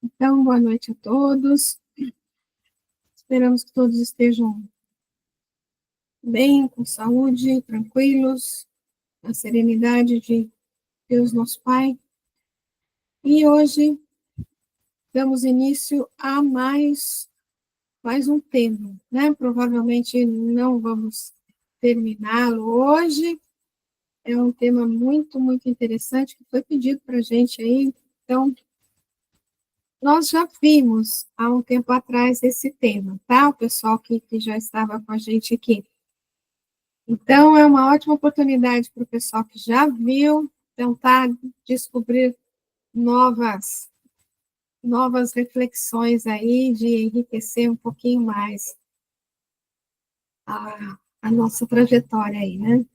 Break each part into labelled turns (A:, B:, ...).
A: Então, boa noite a todos. Esperamos que todos estejam bem, com saúde, tranquilos, na serenidade de Deus nosso Pai. E hoje damos início a mais um tema, né? Provavelmente não vamos terminá-lo hoje. É um tema muito, muito interessante que foi pedido para a gente aí. Então, nós já vimos há um tempo atrás esse tema, tá? O pessoal que já estava com a gente aqui. Então, é uma ótima oportunidade para o pessoal que já viu tentar descobrir novas reflexões aí, de enriquecer um pouquinho mais a nossa trajetória aí, né?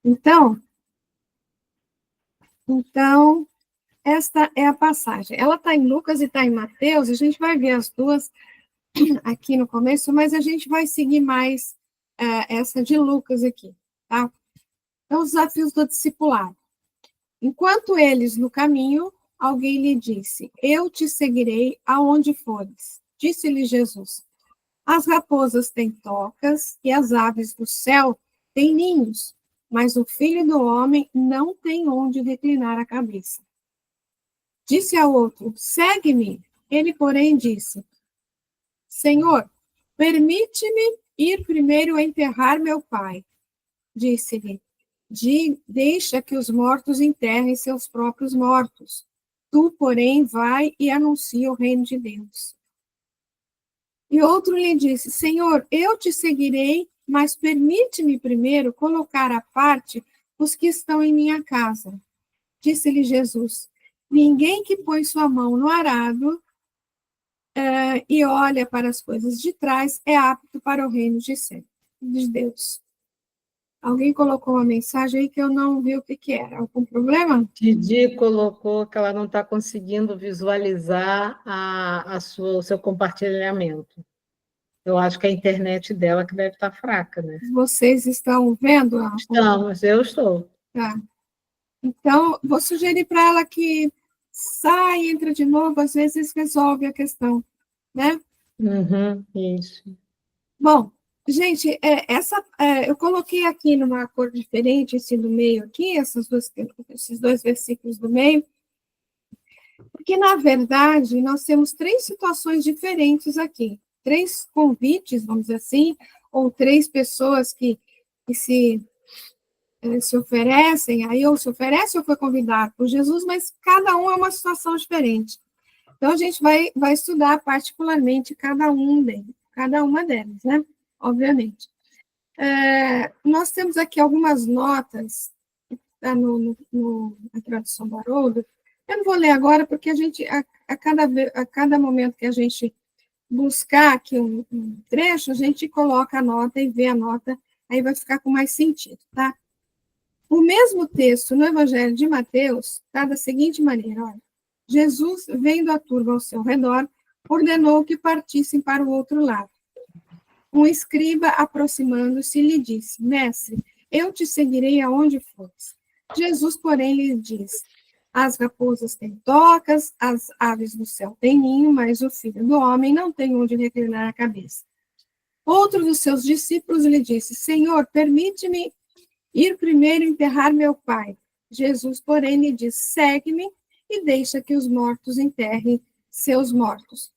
A: Então, esta é a passagem. Ela está em Lucas e está em Mateus, a gente vai ver as duas aqui no começo, mas a gente vai seguir mais essa de Lucas aqui, tá? Então, os desafios do discipulado. Enquanto eles no caminho, alguém lhe disse: Eu te seguirei aonde fores. Disse-lhe Jesus: As raposas têm tocas e as aves do céu têm ninhos, mas o filho do homem não tem onde reclinar a cabeça. Disse ao outro: Segue-me. Ele, porém, disse: Senhor, permite-me ir primeiro enterrar meu pai. Disse-lhe: Deixa que os mortos enterrem seus próprios mortos. Tu, porém, vai e anuncia o reino de Deus. E outro lhe disse: Senhor, eu te seguirei, mas permite-me primeiro colocar à parte os que estão em minha casa. Disse-lhe Jesus: Ninguém que põe sua mão no arado e olha para as coisas de trás é apto para o reino de Deus. Alguém colocou uma mensagem aí que eu não vi o que era. Algum problema?
B: Didi colocou que ela não está conseguindo visualizar o seu compartilhamento. Eu acho que a internet dela que deve estar fraca, né?
A: Vocês estão vendo?
B: Estamos, eu estou.
A: Tá. Então, vou sugerir para ela que sai e entra de novo, às vezes resolve a questão, né?
B: Isso.
A: Bom, gente, eu coloquei aqui numa cor diferente esse do meio aqui, esses dois versículos do meio, porque, na verdade, nós temos três situações diferentes aqui, três convites, vamos dizer assim, ou três pessoas que se oferecem, aí ou se oferece ou foi convidado por Jesus, mas cada um é uma situação diferente. Então, a gente vai estudar particularmente cada uma delas, né? Obviamente. Nós temos aqui algumas notas tá, na tradução do Haroldo. Eu não vou ler agora, porque a cada momento que a gente buscar aqui um trecho, a gente coloca a nota e vê a nota, aí vai ficar com mais sentido, tá? O mesmo texto no Evangelho de Mateus está da seguinte maneira: olha, Jesus, vendo a turba ao seu redor, ordenou que partissem para o outro lado. Um escriba, aproximando-se, lhe disse: Mestre, eu te seguirei aonde fores. Jesus, porém, lhe disse: As raposas têm tocas, as aves do céu têm ninho, mas o filho do homem não tem onde reclinar a cabeça. Outro dos seus discípulos lhe disse: Senhor, permite-me ir primeiro enterrar meu pai. Jesus, porém, lhe diz: Segue-me e deixa que os mortos enterrem seus mortos.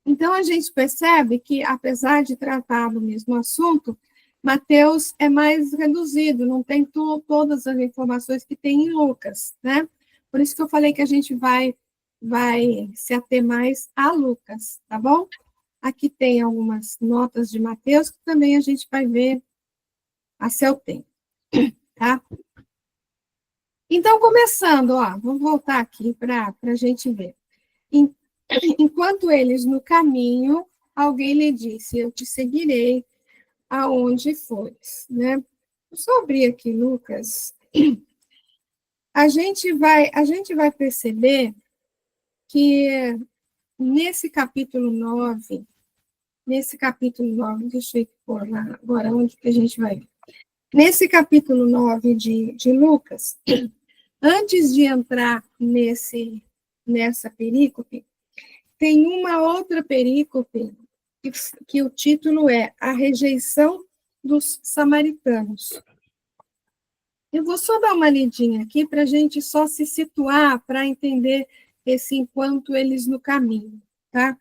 A: Então, a gente percebe que, apesar de tratar do mesmo assunto, Mateus é mais reduzido, não tem todas as informações que tem em Lucas, né? Por isso que eu falei que a gente vai se ater mais a Lucas, tá bom? Aqui tem algumas notas de Mateus que também a gente vai ver a seu tempo, tá? Então, começando, ó, vamos voltar aqui para a gente ver. Enquanto eles no caminho, alguém lhe disse: Eu te seguirei aonde fores, né? Deixa eu abrir aqui, Lucas. A gente vai perceber que nesse capítulo 9, deixa eu pôr lá agora onde que a gente vai ver. Nesse capítulo 9 de Lucas, antes de entrar nesse nessa perícope, tem uma outra perícope que o título é A Rejeição dos Samaritanos. Eu vou só dar uma lidinha aqui para a gente só se situar, para entender esse enquanto eles no caminho, tá?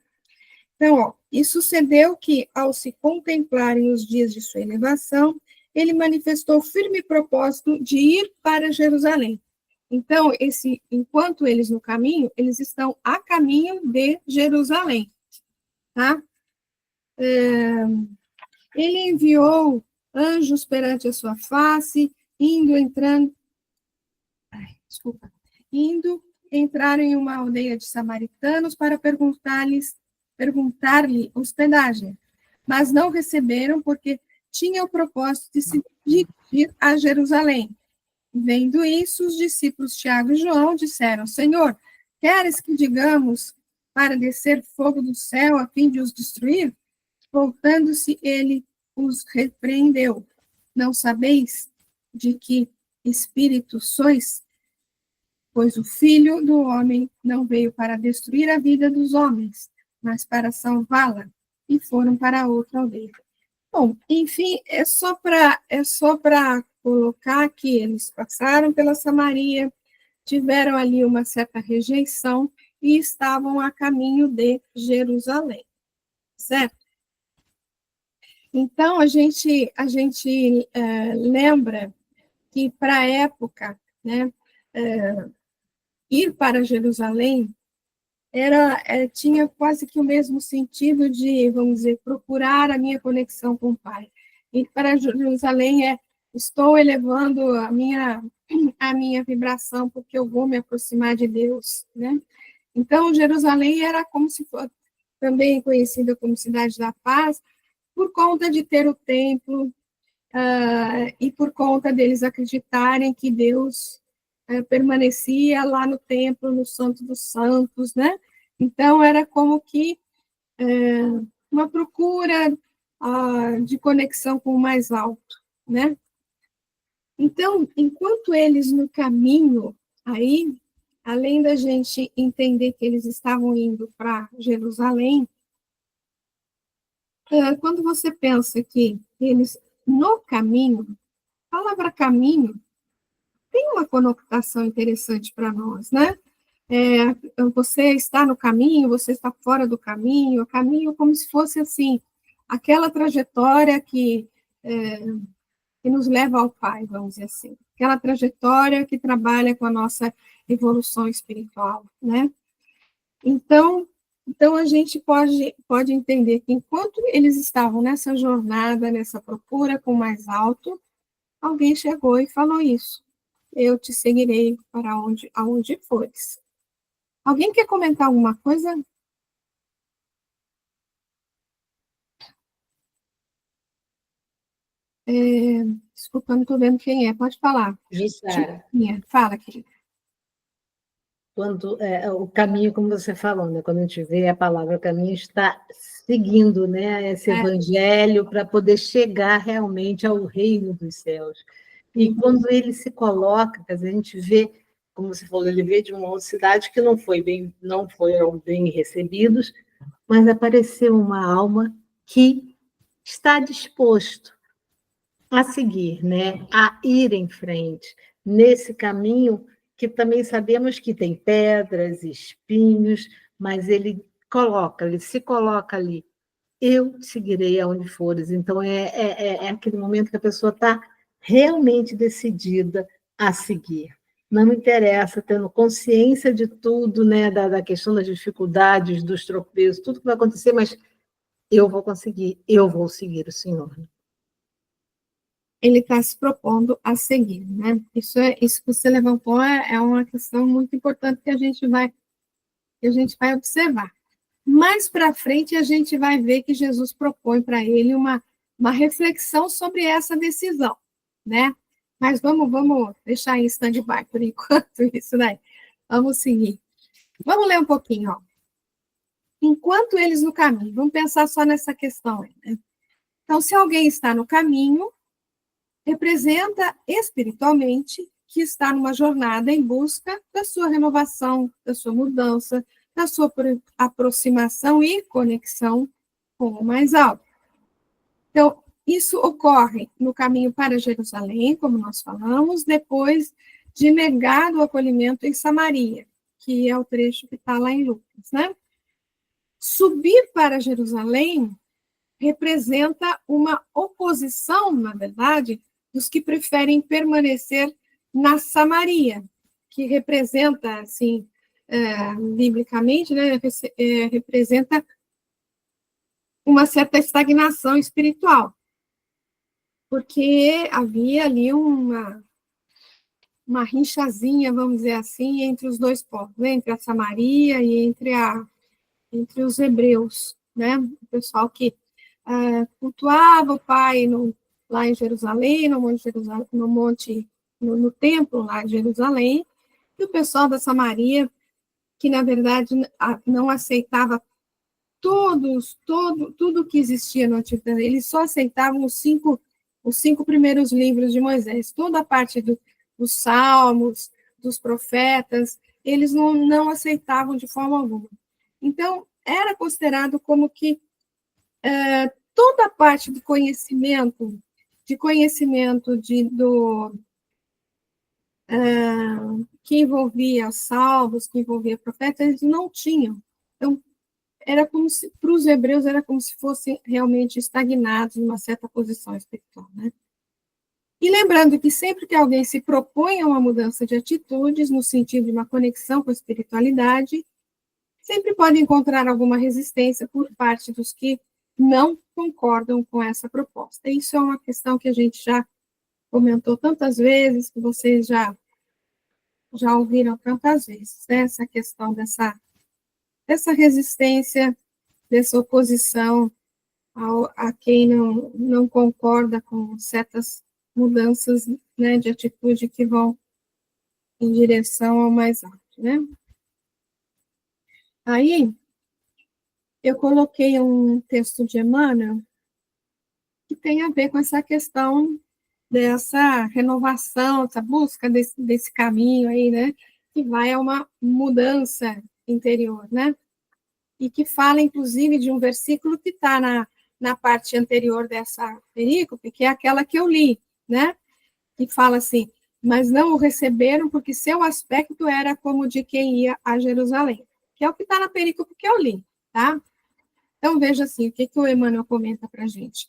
A: Então, ó, e sucedeu que, ao se contemplarem os dias de sua elevação, ele manifestou firme propósito de ir para Jerusalém. Então, enquanto eles no caminho, eles estão a caminho de Jerusalém, tá? Ele enviou anjos perante a sua face, entraram em uma aldeia de samaritanos para perguntar-lhe hospedagem, mas não receberam porque tinha o propósito de se dirigir a Jerusalém. Vendo isso, os discípulos Tiago e João disseram: Senhor, queres que digamos para descer fogo do céu a fim de os destruir? Voltando-se, ele os repreendeu. Não sabeis de que espírito sois? Pois o Filho do Homem não veio para destruir a vida dos homens, mas para salvá-la. E foram para outra aldeia. Bom, enfim, é só para colocar que eles passaram pela Samaria, tiveram ali uma certa rejeição e estavam a caminho de Jerusalém, certo? Então, a gente lembra que, para a época, né, ir para Jerusalém tinha quase que o mesmo sentido de, vamos dizer, procurar a minha conexão com o Pai. Ir para Jerusalém estou elevando a minha vibração, porque eu vou me aproximar de Deus, né? Então, Jerusalém era como se fosse, também conhecida como Cidade da Paz, por conta de ter o templo, e por conta deles acreditarem que Deus permanecia lá no templo, no Santo dos Santos, né? Então, era como que uma procura de conexão com o mais alto, né? Então, enquanto eles no caminho, aí, além da gente entender que eles estavam indo para Jerusalém, quando você pensa que eles no caminho, a palavra caminho tem uma conotação interessante para nós, né? Você está no caminho, você está fora do caminho, o caminho como se fosse assim, aquela trajetória que nos leva ao Pai, vamos dizer assim, aquela trajetória que trabalha com a nossa evolução espiritual, né? Então a gente pode entender que enquanto eles estavam nessa jornada, nessa procura com o mais alto, alguém chegou e falou isso: eu te seguirei para aonde fores. Alguém quer comentar alguma coisa? Desculpa, não estou vendo quem é. Pode falar.
B: Jussara,
A: Fala, querida.
B: quando o caminho, como você falou, né? Quando a gente vê a palavra caminho, está seguindo, né, esse evangelho para poder chegar realmente ao reino dos céus. E quando ele se coloca, quer dizer, a gente vê, como você falou, ele veio de uma outra cidade que não foram bem recebidos, mas apareceu uma alma que está disposto a seguir, né, a ir em frente nesse caminho que também sabemos que tem pedras, espinhos, mas ele se coloca ali. Eu seguirei aonde fores. Então, é aquele momento que a pessoa está realmente decidida a seguir. Não me interessa, tendo consciência de tudo, né, da questão das dificuldades, dos tropeços, tudo que vai acontecer, mas eu vou conseguir, eu vou seguir o Senhor.
A: Ele está se propondo a seguir, né? Isso que você levantou é uma questão muito importante que a gente vai observar. Mais para frente, a gente vai ver que Jesus propõe para ele uma reflexão sobre essa decisão, né? Mas vamos deixar em stand-by por enquanto isso daí. Vamos seguir. Vamos ler um pouquinho, ó. Enquanto eles no caminho, vamos pensar só nessa questão aí, né? Então, se alguém está no caminho, representa espiritualmente que está numa jornada em busca da sua renovação, da sua mudança, da sua aproximação e conexão com o mais alto. Então, isso ocorre no caminho para Jerusalém, como nós falamos, depois de negado o acolhimento em Samaria, que é o trecho que está lá em Lucas, né? Subir para Jerusalém representa uma oposição, na verdade, dos que preferem permanecer na Samaria, que representa, assim, biblicamente, né, representa uma certa estagnação espiritual, porque havia ali uma rinchazinha, vamos dizer assim, entre os dois povos, né, entre a Samaria e entre os hebreus, né, o pessoal que cultuava o Pai lá em Jerusalém, no templo lá em Jerusalém, e o pessoal da Samaria, que na verdade não aceitava tudo que existia no Antigo Testamento, eles só aceitavam os cinco primeiros livros de Moisés, toda a parte dos salmos, dos profetas, eles não aceitavam de forma alguma. Então, era considerado como que toda a parte do conhecimento, que envolvia salmos, que envolvia profetas, eles não tinham. Então, era como se, para os hebreus, era como se fossem realmente estagnados numa certa posição espiritual, né? E lembrando que sempre que alguém se propõe a uma mudança de atitudes, no sentido de uma conexão com a espiritualidade, sempre pode encontrar alguma resistência por parte dos que não concordam com essa proposta. Isso é uma questão que a gente já comentou tantas vezes, que vocês já ouviram tantas vezes, né? Essa questão dessa resistência, dessa oposição a quem não concorda com certas mudanças, né, de atitude que vão em direção ao mais alto, né? Aí, eu coloquei um texto de Emmanuel que tem a ver com essa questão dessa renovação, essa busca desse caminho aí, né, que vai a uma mudança interior, né? E que fala, inclusive, de um versículo que está na parte anterior dessa perícope, que é aquela que eu li, né? Que fala assim, mas não o receberam porque seu aspecto era como de quem ia a Jerusalém, que é o que está na perícope que eu li, tá? Então, veja assim, o que o Emmanuel comenta para a gente.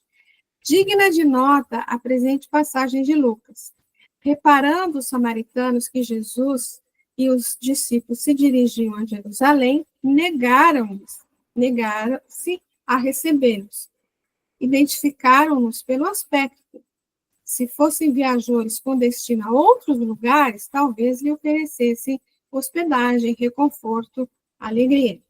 A: Digna de nota a presente passagem de Lucas. Reparando os samaritanos que Jesus e os discípulos se dirigiam a Jerusalém, negaram-se a recebê-los. Identificaram-nos pelo aspecto. Se fossem viajores com destino a outros lugares, talvez lhe oferecessem hospedagem, reconforto, alegria.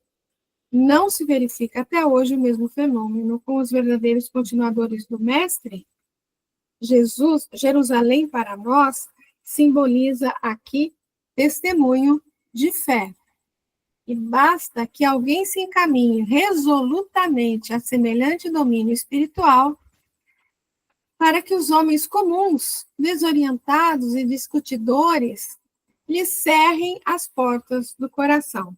A: Não se verifica até hoje o mesmo fenômeno com os verdadeiros continuadores do Mestre. Jerusalém para nós simboliza aqui testemunho de fé. E basta que alguém se encaminhe resolutamente a semelhante domínio espiritual para que os homens comuns, desorientados e discutidores, lhe cerrem as portas do coração.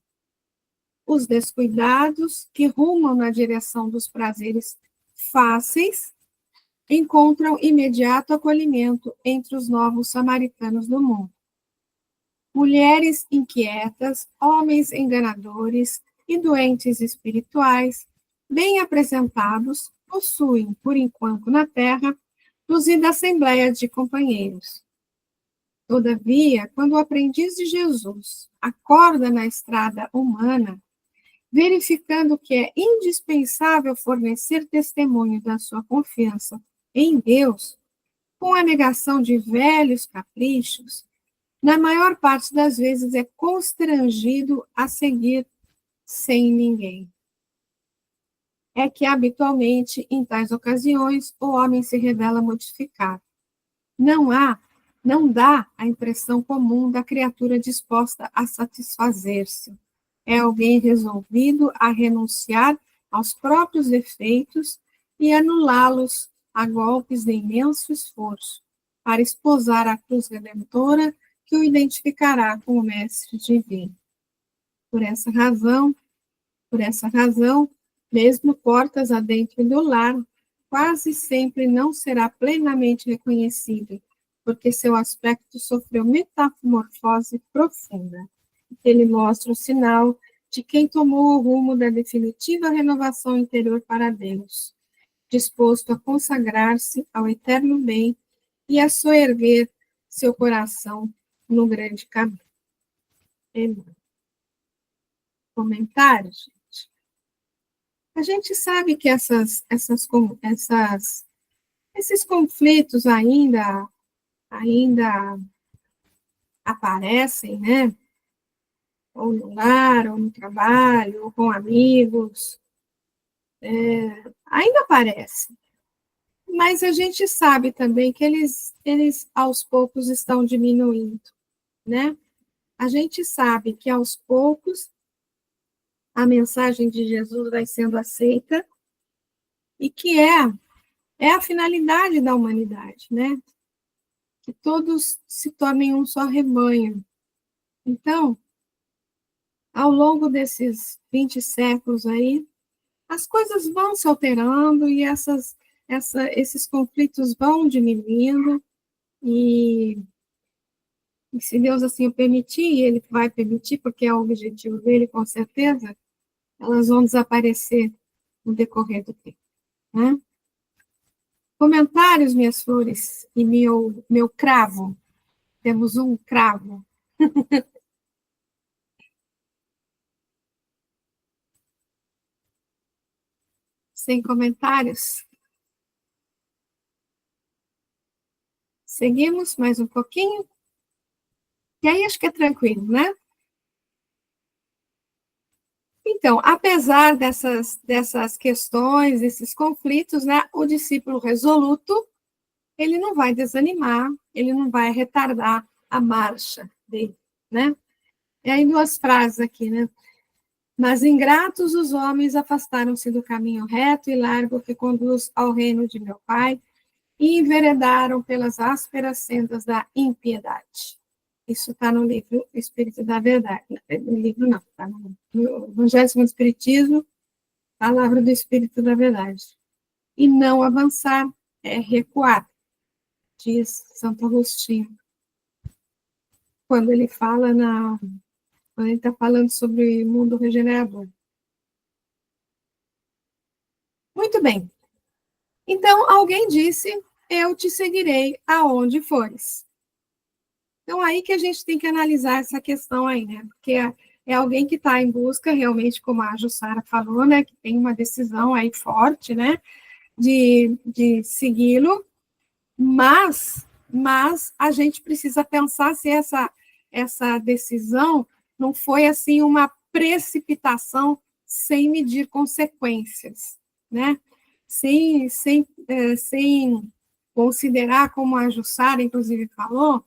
A: Os descuidados, que rumam na direção dos prazeres fáceis, encontram imediato acolhimento entre os novos samaritanos do mundo. Mulheres inquietas, homens enganadores e doentes espirituais, bem apresentados, possuem, por enquanto na terra, luzida assembleia de companheiros. Todavia, quando o aprendiz de Jesus acorda na estrada humana, verificando que é indispensável fornecer testemunho da sua confiança em Deus, com a negação de velhos caprichos, na maior parte das vezes é constrangido a seguir sem ninguém. É que, habitualmente, em tais ocasiões, o homem se revela modificado. Não dá a impressão comum da criatura disposta a satisfazer-se. É alguém resolvido a renunciar aos próprios defeitos e anulá-los a golpes de imenso esforço, para esposar a cruz redentora que o identificará como mestre divino. Por essa razão, mesmo portas adentro do lar, quase sempre não será plenamente reconhecido, porque seu aspecto sofreu metamorfose profunda. Ele mostra o sinal de quem tomou o rumo da definitiva renovação interior para Deus, disposto a consagrar-se ao eterno bem e a soerguer seu coração no grande caminho. Comentários, gente. A gente sabe que esses conflitos ainda aparecem, né? Ou no lar, ou no trabalho, ou com amigos, ainda aparecem. Mas a gente sabe também que eles aos poucos estão diminuindo, né? A gente sabe que aos poucos a mensagem de Jesus vai sendo aceita e que é a finalidade da humanidade, né? Que todos se tornem um só rebanho. Então, ao longo desses 20 séculos aí, as coisas vão se alterando e esses conflitos vão diminuindo e se Deus assim o permitir, e Ele vai permitir, porque é o objetivo dele, com certeza, elas vão desaparecer no decorrer do tempo, né? Comentários, minhas flores, e meu cravo. Temos um cravo. Sem comentários? Seguimos mais um pouquinho? E aí acho que é tranquilo, né? Então, apesar dessas questões, desses conflitos, né, o discípulo resoluto, ele não vai desanimar, ele não vai retardar a marcha dele, né? E aí duas frases aqui, né? Mas ingratos os homens afastaram-se do caminho reto e largo que conduz ao reino de meu Pai e enveredaram pelas ásperas sendas da impiedade. Isso está no livro Espírito da Verdade. No livro não, está no Evangelho segundo o Espiritismo, Palavra do Espírito da Verdade. E não avançar é recuar, diz Santo Agostinho. Quando ele fala quando ele está falando sobre o mundo regenerador. Muito bem. Então, alguém disse, eu te seguirei aonde fores. Então, aí que a gente tem que analisar essa questão aí, né? Porque é alguém que está em busca, realmente, como a Jussara falou, né? Que tem uma decisão aí forte, né? De segui-lo, mas a gente precisa pensar se essa decisão não foi, assim, uma precipitação sem medir consequências, né? Sem considerar, como a Jussara, inclusive, falou,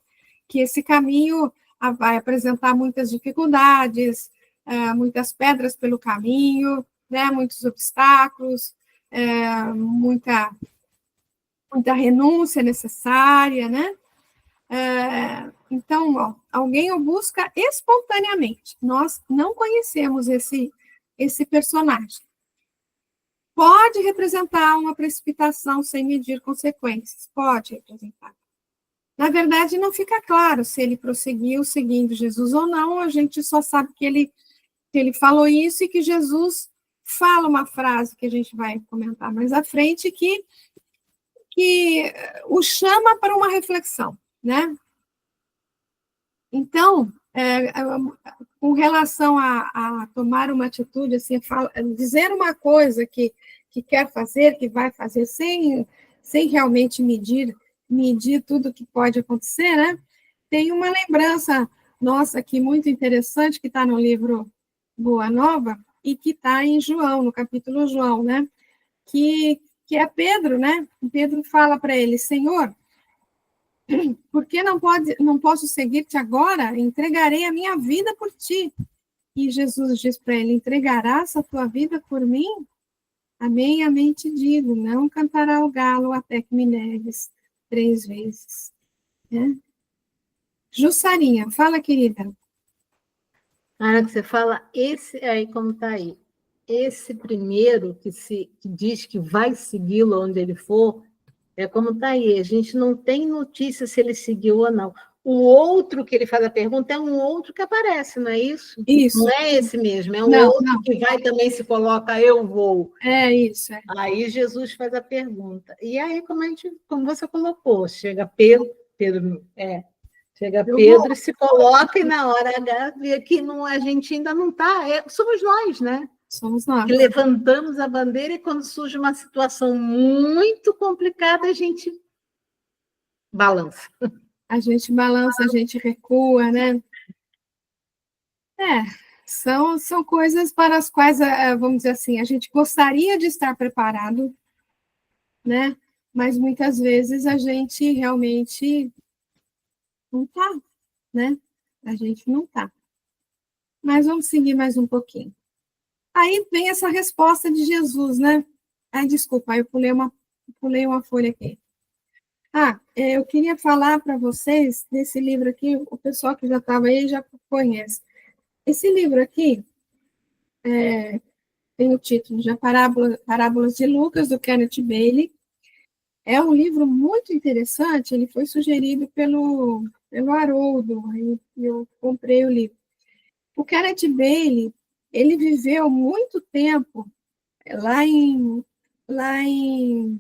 A: que esse caminho vai apresentar muitas dificuldades, muitas pedras pelo caminho, né, muitos obstáculos, muita renúncia necessária, né? Então, ó, alguém o busca espontaneamente. Nós não conhecemos esse personagem. Pode representar uma precipitação sem medir consequências. Pode representar. Na verdade, não fica claro se ele prosseguiu seguindo Jesus ou não, a gente só sabe que ele falou isso e que Jesus fala uma frase que a gente vai comentar mais à frente, que o chama para uma reflexão, né? Então, com relação a tomar uma atitude, assim, dizer uma coisa que quer fazer, que vai fazer, sem realmente medir tudo que pode acontecer, né? Tem uma lembrança nossa aqui muito interessante, que está no livro Boa Nova, e que está em João, no capítulo João, né? Que é Pedro, né? Pedro fala para ele, Senhor, por que não posso seguir-te agora? Entregarei a minha vida por ti. E Jesus diz para ele, entregarás a tua vida por mim? Amém, amém te digo, não cantará o galo até que me negues 3 vezes. Né? Jussarinha, fala, querida.
B: Na hora que você fala, esse aí, como está aí, esse primeiro que diz que vai segui-lo onde ele for, é como está aí, a gente não tem notícia se ele seguiu ou não. O outro que ele faz a pergunta é um outro que aparece, não é isso? Não
A: Isso.
B: é esse mesmo, é um
A: Não,
B: outro
A: não.
B: que vai também se coloca, eu vou.
A: É isso. É.
B: Aí Jesus faz a pergunta. E aí, como você colocou, chega Pedro, chega
A: Eu vou.
B: Pedro e se coloca, e na hora H vê que não, a gente ainda não está. Somos nós, né?
A: Somos
B: Que
A: nós.
B: levantamos a bandeira e quando surge uma situação muito complicada, a gente balança.
A: A gente balança, a gente recua, né? É, são coisas para as quais, vamos dizer assim, a gente gostaria de estar preparado, né? Mas muitas vezes a gente realmente não está, né? A gente não está. Mas vamos seguir mais um pouquinho. Aí vem essa resposta de Jesus, né? Ai, desculpa, eu pulei uma folha aqui. Eu queria falar para vocês desse livro aqui, o pessoal que já estava aí já conhece. Esse livro aqui tem o título de Parábolas de Lucas, do Kenneth Bailey. É um livro muito interessante, ele foi sugerido pelo Haroldo, aí eu comprei o livro. O Kenneth Bailey, ele viveu muito tempo lá em, lá em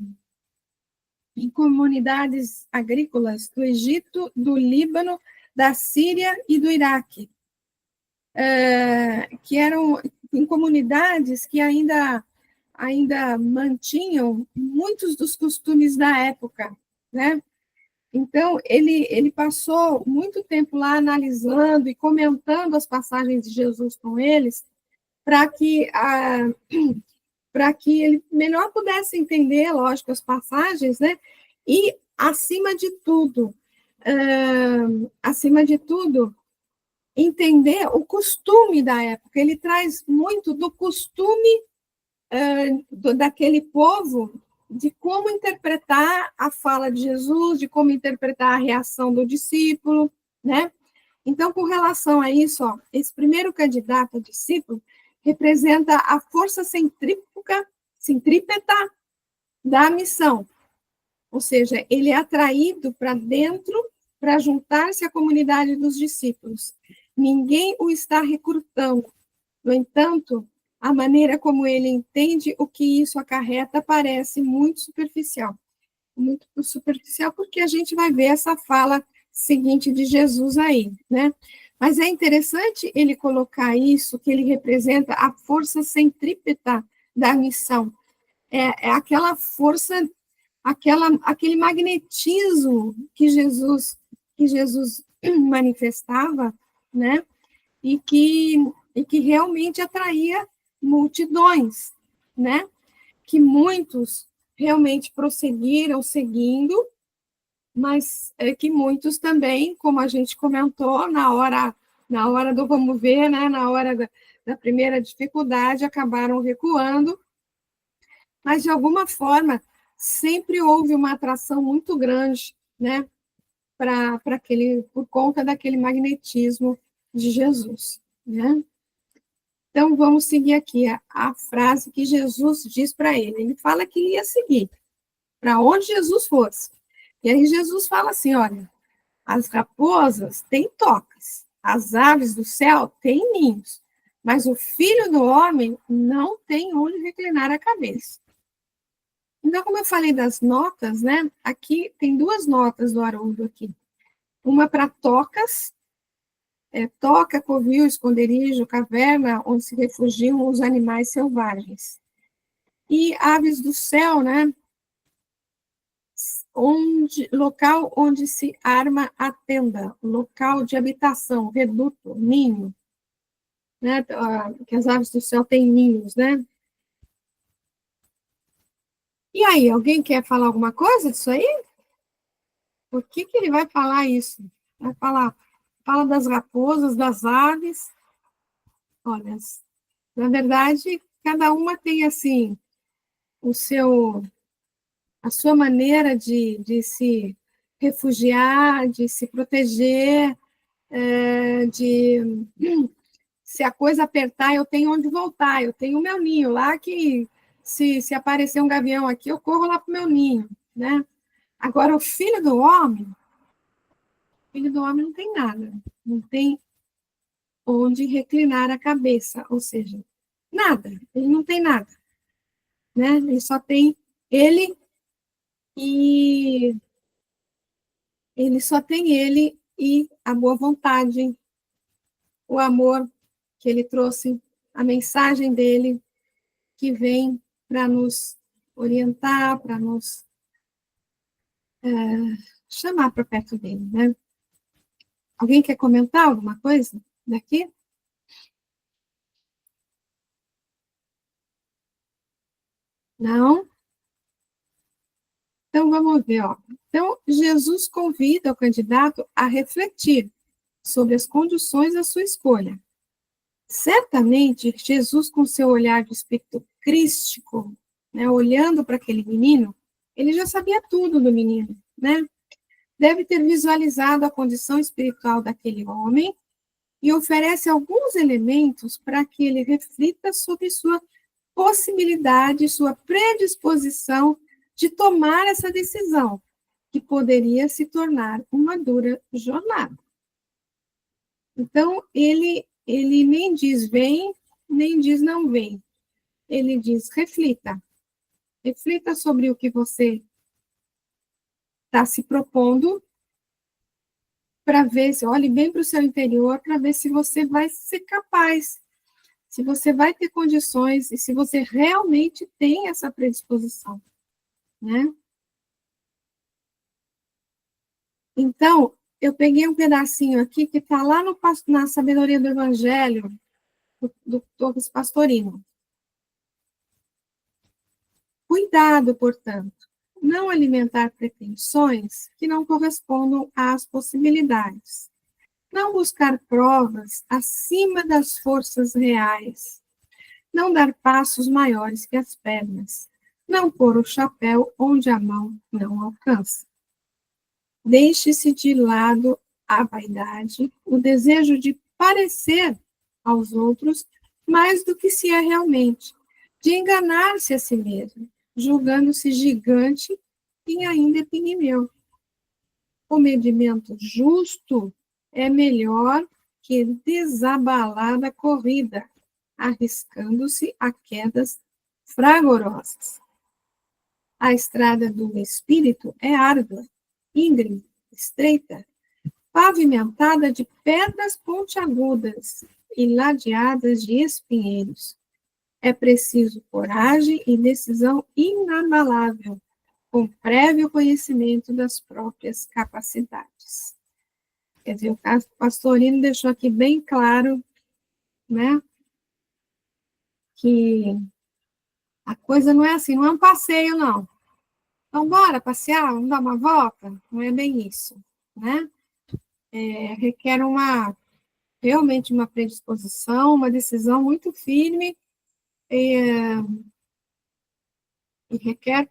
A: comunidades agrícolas do Egito, do Líbano, da Síria e do Iraque, que eram em comunidades que ainda mantinham muitos dos costumes da época, né? Então, ele passou muito tempo lá analisando e comentando as passagens de Jesus com eles, para que para que ele melhor pudesse entender, lógico, as passagens, né? E, acima de tudo, entender o costume da época. Ele traz muito do costume daquele povo, de como interpretar a fala de Jesus, de como interpretar a reação do discípulo, né? Então, com relação a isso, ó, esse primeiro candidato a discípulo representa a força centrípeta da missão, ou seja, ele é atraído para dentro para juntar-se à comunidade dos discípulos. Ninguém o está recrutando. No entanto, a maneira como ele entende o que isso acarreta parece muito superficial, porque a gente vai ver essa fala seguinte de Jesus aí, né? Mas é interessante ele colocar isso, que ele representa a força centrípeta da missão. É aquela força, aquele magnetismo que Jesus manifestava, né? E que realmente atraía multidões, né? Que muitos realmente prosseguiram seguindo, mas que muitos também, como a gente comentou, na hora do vamos ver, né? Na hora da primeira dificuldade, acabaram recuando, mas de alguma forma sempre houve uma atração muito grande, né? Por conta daquele magnetismo de Jesus, né? Então, vamos seguir aqui a frase que Jesus diz para ele. Ele fala que ia seguir, para onde Jesus fosse. E aí Jesus fala assim, olha, as raposas têm tocas, as aves do céu têm ninhos, mas o filho do homem não tem onde reclinar a cabeça. Então, como eu falei das notas, né? Aqui tem duas notas do Haroldo aqui. Uma para tocas, toca, covil, esconderijo, caverna, onde se refugiam os animais selvagens. E aves do céu, né? Local onde se arma a tenda, local de habitação, reduto, ninho, né? Que as aves do céu têm ninhos, né? E aí, alguém quer falar alguma coisa disso aí? Por que ele vai falar isso? Fala das raposas, das aves. Olha, na verdade, cada uma tem, assim, a sua maneira de se refugiar, de se proteger, se a coisa apertar, eu tenho onde voltar, eu tenho o meu ninho lá que, se aparecer um gavião aqui, eu corro lá para o meu ninho, né? Agora, o filho do homem não tem nada, não tem onde reclinar a cabeça, ou seja, nada, ele não tem nada, né? Ele só tem ele e a boa vontade, o amor que ele trouxe, a mensagem dele que vem para nos orientar, para nos chamar para perto dele, né? Alguém quer comentar alguma coisa daqui? Não? Então, vamos ver, ó. Então, Jesus convida o candidato a refletir sobre as condições da sua escolha. Certamente, Jesus, com seu olhar de espírito crístico, né, olhando para aquele menino, ele já sabia tudo do menino, né? Deve ter visualizado a condição espiritual daquele homem e oferece alguns elementos para que ele reflita sobre sua possibilidade, sua predisposição de tomar essa decisão, que poderia se tornar uma dura jornada. Então, ele nem diz vem, nem diz não vem. Ele diz reflita. Reflita sobre o que você está se propondo, para ver, se olhe bem para o seu interior, para ver se você vai ser capaz, se você vai ter condições e se você realmente tem essa predisposição, né? Então, eu peguei um pedacinho aqui que está lá na Sabedoria do Evangelho, do Torres Pastorino. Cuidado, portanto, não alimentar pretensões que não correspondam às possibilidades. Não buscar provas acima das forças reais. Não dar passos maiores que as pernas. Não pôr o chapéu onde a mão não alcança. Deixe-se de lado a vaidade, o desejo de parecer aos outros mais do que se é realmente, de enganar-se a si mesmo, julgando-se gigante e ainda pigmeu. O medimento justo é melhor que desabalada corrida, arriscando-se a quedas fragorosas. A estrada do espírito é árdua, íngreme, estreita, pavimentada de pedras pontiagudas e ladeadas de espinheiros. É preciso coragem e decisão inabalável, com prévio conhecimento das próprias capacidades. Quer dizer, o Pastorino deixou aqui bem claro, né, que a coisa não é assim, não é um passeio, não. Então, bora passear, vamos dar uma volta? Não é bem isso, né? Requer realmente uma predisposição, uma decisão muito firme e requer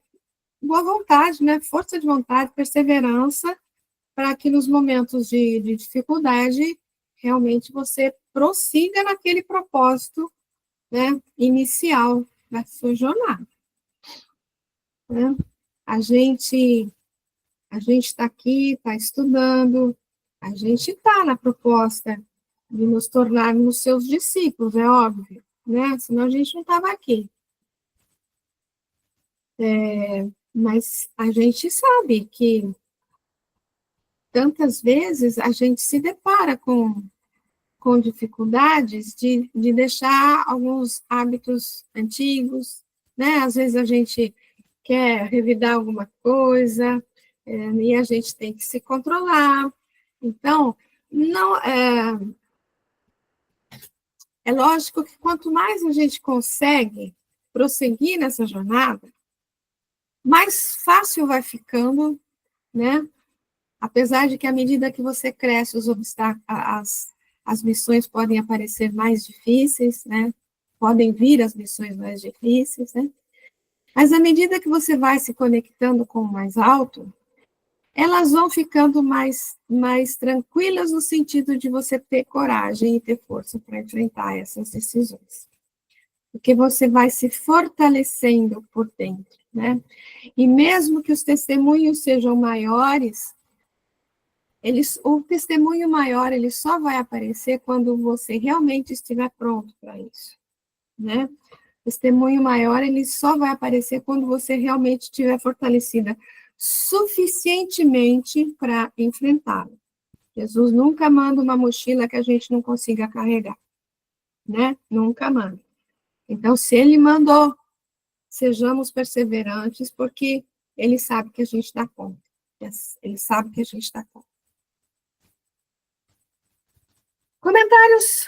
A: boa vontade, né? Força de vontade, perseverança, para que nos momentos de dificuldade, realmente você prossiga naquele propósito, né, inicial da sua jornada. Né? A gente está aqui, está estudando, a gente está na proposta de nos tornarmos seus discípulos, é óbvio, né? Senão a gente não estava aqui. Mas a gente sabe que tantas vezes a gente se depara com dificuldades de deixar alguns hábitos antigos, né? Às vezes a gente quer revidar alguma coisa, e a gente tem que se controlar. Então, não é lógico que quanto mais a gente consegue prosseguir nessa jornada, mais fácil vai ficando, né? Apesar de que, à medida que você cresce, os obstáculos, as missões podem aparecer mais difíceis, né? Podem vir as missões mais difíceis, né? Mas, à medida que você vai se conectando com o mais alto, elas vão ficando mais tranquilas no sentido de você ter coragem e ter força para enfrentar essas decisões. Porque você vai se fortalecendo por dentro, né? E mesmo que os testemunhos sejam maiores, o testemunho maior ele só vai aparecer quando você realmente estiver pronto para isso, né? O testemunho maior ele só vai aparecer quando você realmente estiver fortalecida suficientemente para enfrentá-lo. Jesus nunca manda uma mochila que a gente não consiga carregar, né? Nunca manda. Então, se ele mandou, sejamos perseverantes, porque ele sabe que a gente dá conta. Ele sabe que a gente dá conta. Comentários?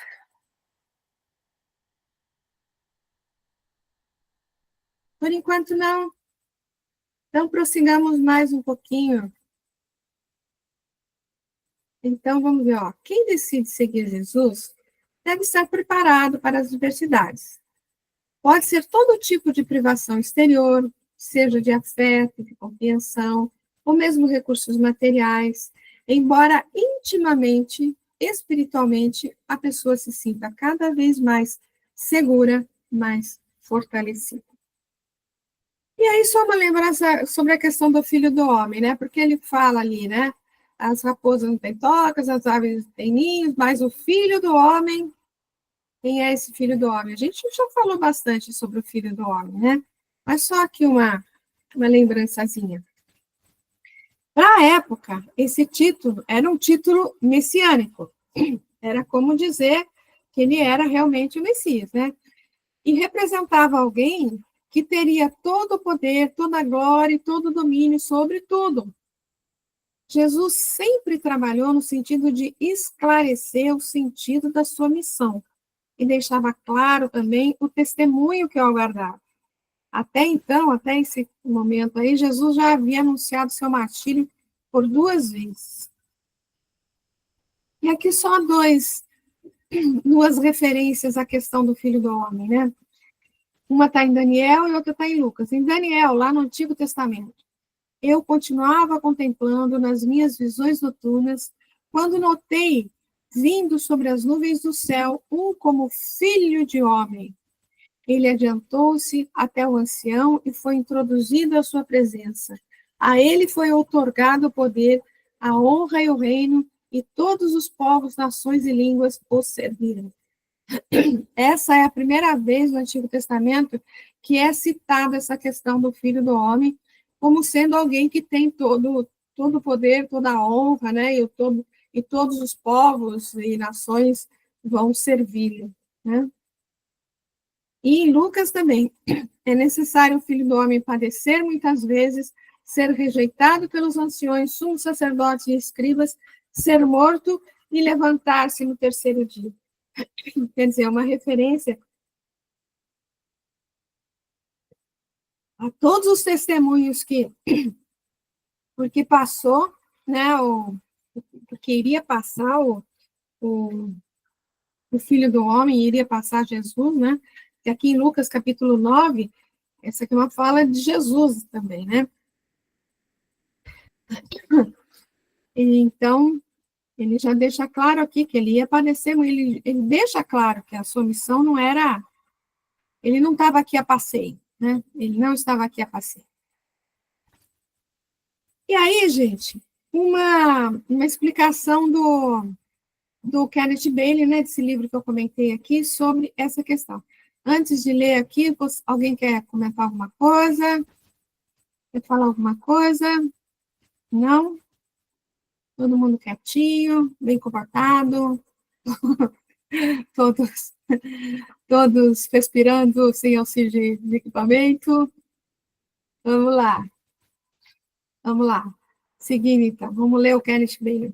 A: Por enquanto, não. Então, prossigamos mais um pouquinho. Então, vamos ver, ó. Quem decide seguir Jesus deve estar preparado para as adversidades. Pode ser todo tipo de privação exterior, seja de afeto, de compreensão, ou mesmo recursos materiais, embora intimamente, espiritualmente, a pessoa se sinta cada vez mais segura, mais fortalecida. E aí, só uma lembrança sobre a questão do filho do homem, né? Porque ele fala ali, né? As raposas não têm tocas, as aves não têm ninhos, mas o filho do homem, quem é esse filho do homem? A gente já falou bastante sobre o filho do homem, né? Mas só aqui uma lembrançazinha. Para a época, esse título era um título messiânico. Era como dizer que ele era realmente o Messias, né? E representava alguém que teria todo o poder, toda a glória e todo o domínio sobre tudo. Jesus sempre trabalhou no sentido de esclarecer o sentido da sua missão e deixava claro também o testemunho que o aguardava. Até então, até esse momento aí, Jesus já havia anunciado seu martírio por 2 vezes. E aqui só duas referências à questão do Filho do Homem, né? Uma está em Daniel e outra está em Lucas. Em Daniel, lá no Antigo Testamento, eu continuava contemplando nas minhas visões noturnas, quando notei, vindo sobre as nuvens do céu, um como filho de homem. Ele adiantou-se até o ancião e foi introduzido à sua presença. A ele foi outorgado o poder, a honra e o reino, e todos os povos, nações e línguas o serviram. Essa é a primeira vez no Antigo Testamento que é citada essa questão do Filho do Homem como sendo alguém que tem todo o poder, toda a honra, né? E todos os povos e nações vão servi-lo, né? E em Lucas também, é necessário o Filho do Homem padecer muitas vezes, ser rejeitado pelos anciões, sumos sacerdotes e escribas, ser morto e levantar-se no terceiro dia. Quer dizer, uma referência a todos os testemunhos porque passou, né, porque iria passar o Filho do Homem, iria passar Jesus, né, e aqui em Lucas capítulo 9, essa aqui é uma fala de Jesus também, né, e então, ele já deixa claro aqui que ele ia padecer, ele deixa claro que a sua missão não era, ele não estava aqui a passeio, né, ele não estava aqui a passeio. E aí, gente, uma explicação do Kenneth Bailey, né, desse livro que eu comentei aqui, sobre essa questão. Antes de ler aqui, alguém quer comentar alguma coisa? Quer falar alguma coisa? Não? Todo mundo quietinho, bem comportado, todos respirando sem auxílio de equipamento. Vamos lá. Vamos lá. Seguindo, então. Vamos ler o Kenneth Bailey.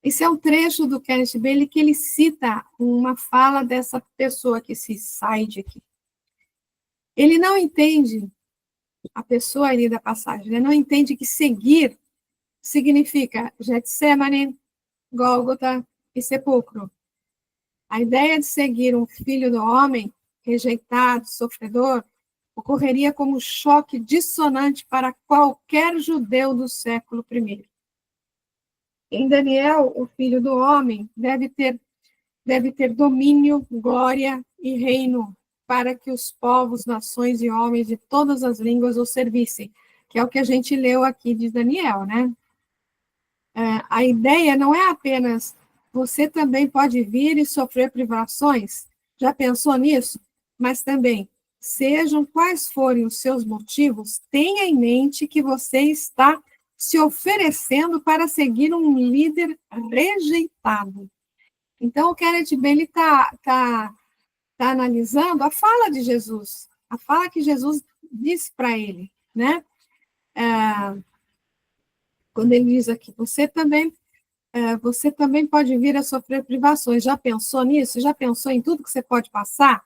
A: Esse é um trecho do Kenneth Bailey que ele cita uma fala dessa pessoa que se sai de aqui. Ele não entende, a pessoa ali da passagem, ele não entende que seguir significa Getsemane, Gólgota e sepulcro. A ideia de seguir um filho do homem, rejeitado, sofredor, ocorreria como choque dissonante para qualquer judeu do século I. Em Daniel, o Filho do Homem deve ter domínio, glória e reino, para que os povos, nações e homens de todas as línguas o servissem, que é o que a gente leu aqui de Daniel, né? A ideia não é apenas você também pode vir e sofrer privações, já pensou nisso? Mas também, sejam quais forem os seus motivos, tenha em mente que você está se oferecendo para seguir um líder rejeitado. Então, o Kenneth Bailey está analisando a fala de Jesus, a fala que Jesus disse para ele, né? Quando ele diz aqui, você também pode vir a sofrer privações. Já pensou nisso? Já pensou em tudo que você pode passar?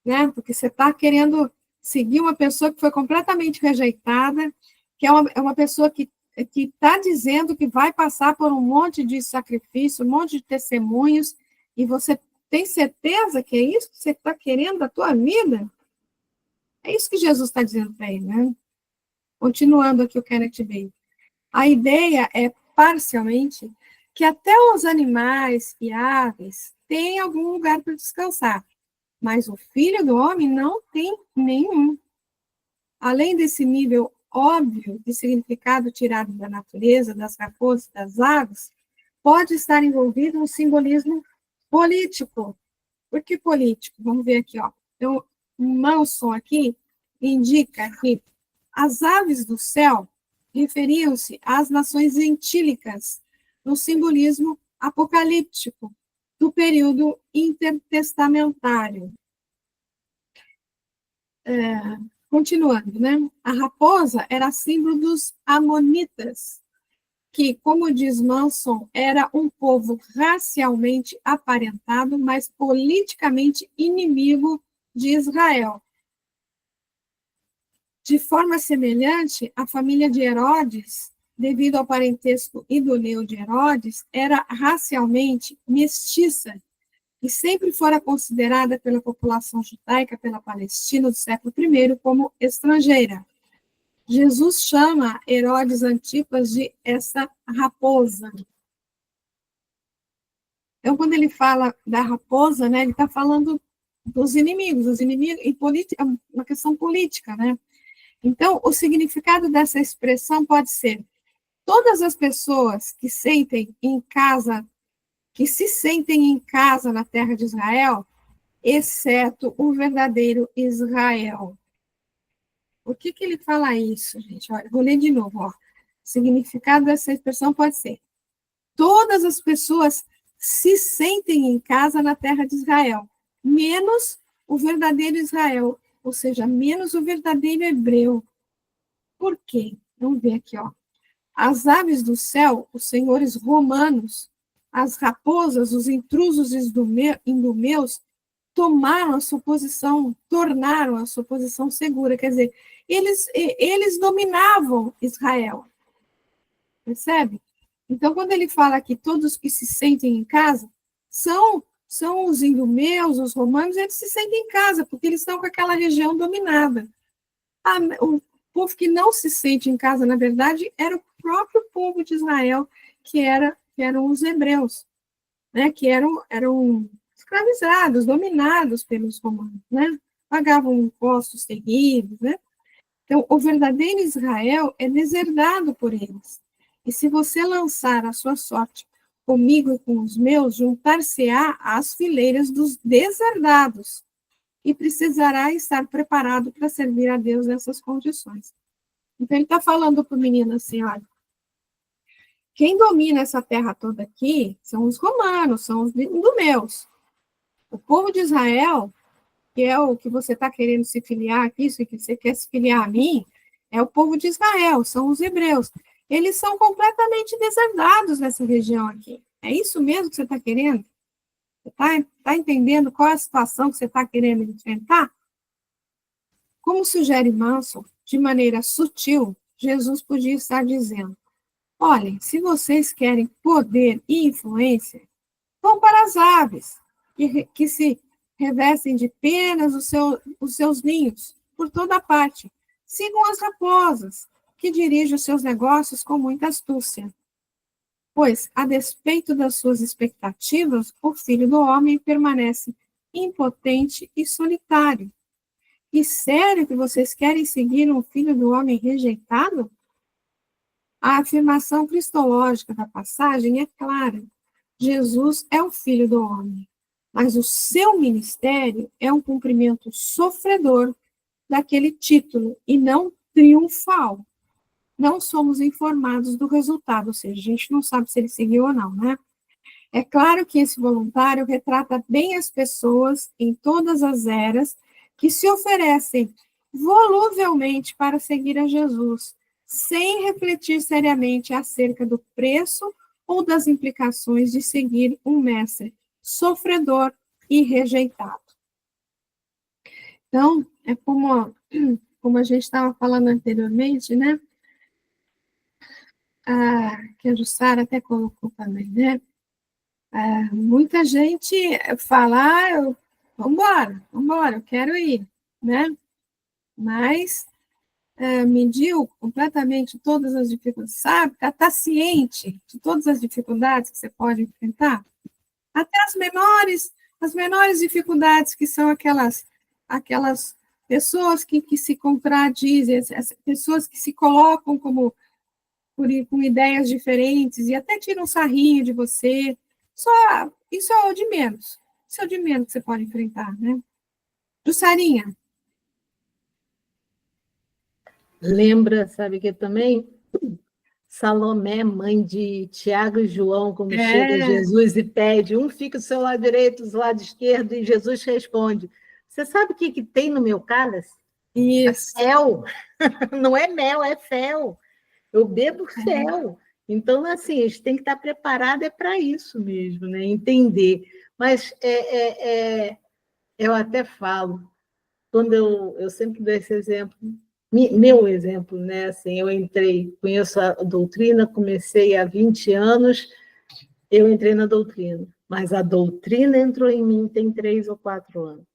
A: Né? Porque você está querendo seguir uma pessoa que foi completamente rejeitada, que é uma pessoa que está dizendo que vai passar por um monte de sacrifício, um monte de testemunhos, e você tem certeza que é isso que você está querendo da tua vida? É isso que Jesus está dizendo para ele, né? Continuando aqui o Kenneth Bailey. A ideia é, parcialmente, que até os animais e aves têm algum lugar para descansar, mas o Filho do Homem não tem nenhum. Além desse nível óbvio de significado tirado da natureza, das raposas, das aves, pode estar envolvido um simbolismo político. Por que político? Vamos ver aqui, ó. Então, Manson aqui indica que as aves do céu referiam-se às nações gentílicas, no simbolismo apocalíptico do período intertestamentário. Continuando, né? A raposa era símbolo dos amonitas, que, como diz Manson, era um povo racialmente aparentado, mas politicamente inimigo de Israel. De forma semelhante, a família de Herodes, devido ao parentesco idoleu de Herodes, era racialmente mestiça e sempre fora considerada pela população judaica, pela Palestina do século I, como estrangeira. Jesus chama Herodes Antipas de essa raposa. Então, quando ele fala da raposa, né, ele está falando dos inimigos, e uma questão política, né? Então, o significado dessa expressão pode ser todas as pessoas que se sentem em casa na terra de Israel, exceto o verdadeiro Israel. Por que ele fala isso, gente? Olha, vou ler de novo. Ó. O significado dessa expressão pode ser todas as pessoas se sentem em casa na terra de Israel, menos o verdadeiro Israel, ou seja, menos o verdadeiro hebreu. Por quê? Vamos ver aqui, ó. As aves do céu, os senhores romanos, as raposas, os intrusos idumeus, tornaram a sua posição segura. Quer dizer, eles dominavam Israel. Percebe? Então, quando ele fala que todos que se sentem em casa, são os idumeus, os romanos, eles se sentem em casa, porque eles estão com aquela região dominada. O povo que não se sente em casa, na verdade, era o próprio povo de Israel, que eram os hebreus, né? Que eram escravizados, dominados pelos romanos, né? Pagavam impostos terríveis, né? Então, o verdadeiro Israel é deserdado por eles. E se você lançar a sua sorte comigo e com os meus, juntar-se-á às fileiras dos deserdados, e precisará estar preparado para servir a Deus nessas condições. Então, ele está falando para o menino assim, olha, quem domina essa terra toda aqui são os romanos, são os idumeus. O povo de Israel, que é o que você está querendo se filiar aqui, isso que você quer se filiar a mim, é o povo de Israel, são os hebreus. Eles são completamente deserdados nessa região aqui. É isso mesmo que você está querendo? Você está entendendo qual é a situação que você está querendo enfrentar? Como sugere Manson, de maneira sutil, Jesus podia estar dizendo, olhem, se vocês querem poder e influência, vão para as aves, que se revestem de penas os seus ninhos, por toda parte. Sigam as raposas, que dirigem os seus negócios com muita astúcia. Pois, a despeito das suas expectativas, o Filho do Homem permanece impotente e solitário. E sério que vocês querem seguir um Filho do Homem rejeitado? A afirmação cristológica da passagem é clara. Jesus é o Filho do Homem, mas o seu ministério é um cumprimento sofredor daquele título e não triunfal. Não somos informados do resultado, ou seja, a gente não sabe se ele seguiu ou não, né? É claro que esse voluntário retrata bem as pessoas em todas as eras que se oferecem voluvelmente para seguir a Jesus, sem refletir seriamente acerca do preço ou das implicações de seguir um mestre sofredor e rejeitado. Então, é como a gente estava falando anteriormente, né? Que a Jussara até colocou também, né? Muita gente fala, vambora, eu quero ir, né? Mas mediu completamente todas as dificuldades, sabe? Tá ciente de todas as dificuldades que você pode enfrentar, até as menores dificuldades, que são aquelas pessoas que se contradizem, as pessoas que se colocam com ideias diferentes e até tiram sarrinho de você. Isso é o de menos. Isso é o de menos que você pode enfrentar, né? Jussarinha.
B: Lembra, sabe que também Salomé, mãe de Tiago e João, como chega Jesus e pede, um fica do seu lado direito, do lado esquerdo, e Jesus responde: você sabe o que tem no meu cálice?
A: Isso.
B: É fel. Não é mel, é fel. Eu bebo fel. Então, assim, a gente tem que estar preparado para isso mesmo, né? Entender. Mas eu até falo, quando eu sempre dou esse exemplo, meu exemplo, né? Assim, eu conheço a doutrina, comecei há 20 anos, eu entrei na doutrina, mas a doutrina entrou em mim tem 3 ou 4 anos.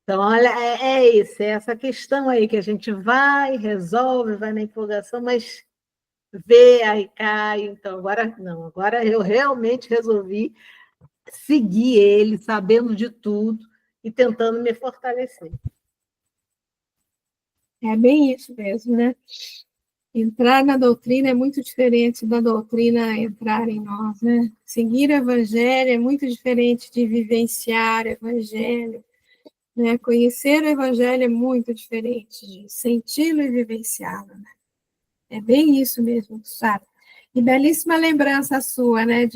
B: Então, olha, isso, é essa questão aí que a gente vai, resolve, vai na empolgação, mas vê, aí cai. Então, agora eu realmente resolvi seguir ele, sabendo de tudo e tentando me fortalecer.
A: É bem isso mesmo, né? Entrar na doutrina é muito diferente da doutrina entrar em nós, né? Seguir o evangelho é muito diferente de vivenciar o evangelho, né? Conhecer o evangelho é muito diferente de senti-lo e vivenciá-lo, né? É bem isso mesmo, sabe? E belíssima lembrança sua, né,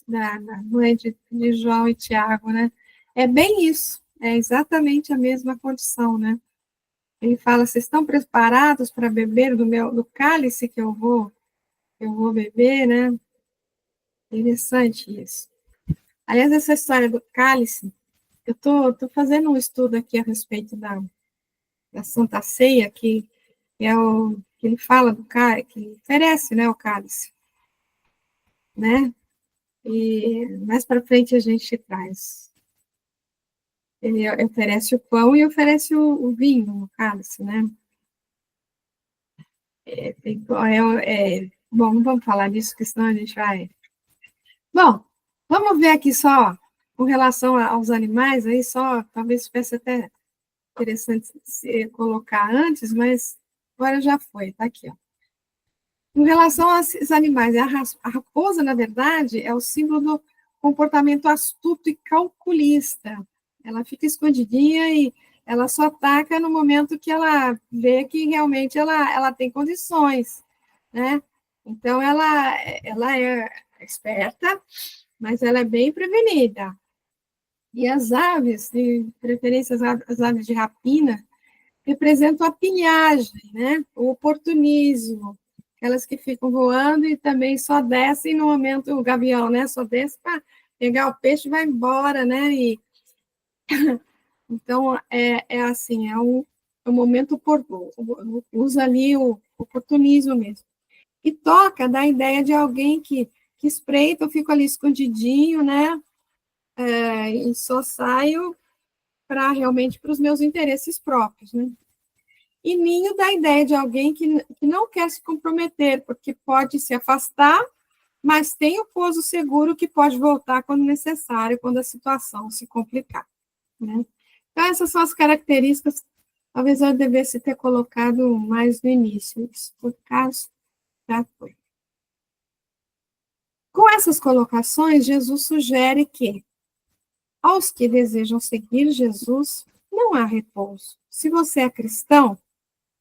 A: da mãe de João e Tiago, né? É bem isso, é exatamente a mesma condição, né? Ele fala: vocês estão preparados para beber do cálice que eu vou beber, né? Interessante isso. Aliás, essa história do cálice, eu tô fazendo um estudo aqui a respeito da Santa Ceia, que é que ele fala do cálice, que oferece, né, o cálice, né? E mais para frente a gente traz. Ele oferece o pão e oferece o vinho no cálice, né? Bom, não vamos falar disso, porque senão a gente vai. Bom, vamos ver aqui só, com relação aos animais, aí só, talvez fosse até interessante se colocar antes, mas agora já foi, tá aqui, ó. Com relação aos animais, a raposa, na verdade, é o símbolo do comportamento astuto e calculista. Ela fica escondidinha e ela só ataca no momento que ela vê que realmente ela tem condições, né? Então, ela é esperta, mas ela é bem prevenida. E as aves, de preferência as aves de rapina, representam a pilhagem, né? O oportunismo, aquelas que ficam voando e também só descem no momento, o gavião, né? Só desce para pegar o peixe e vai embora, né? E então assim, é um momento usa ali o oportunismo mesmo. E toca da ideia de alguém que espreita, eu fico ali escondidinho, né? E só saio realmente para os meus interesses próprios, né? e ninho da ideia de alguém que não quer se comprometer, porque pode se afastar, mas tem o pouso seguro que pode voltar quando necessário, quando a situação se complicar, né? Então, essas são as características, talvez eu devesse ter colocado mais no início, isso, por caso, já foi. Com essas colocações, Jesus sugere que, aos que desejam seguir Jesus, não há repouso. Se você é cristão,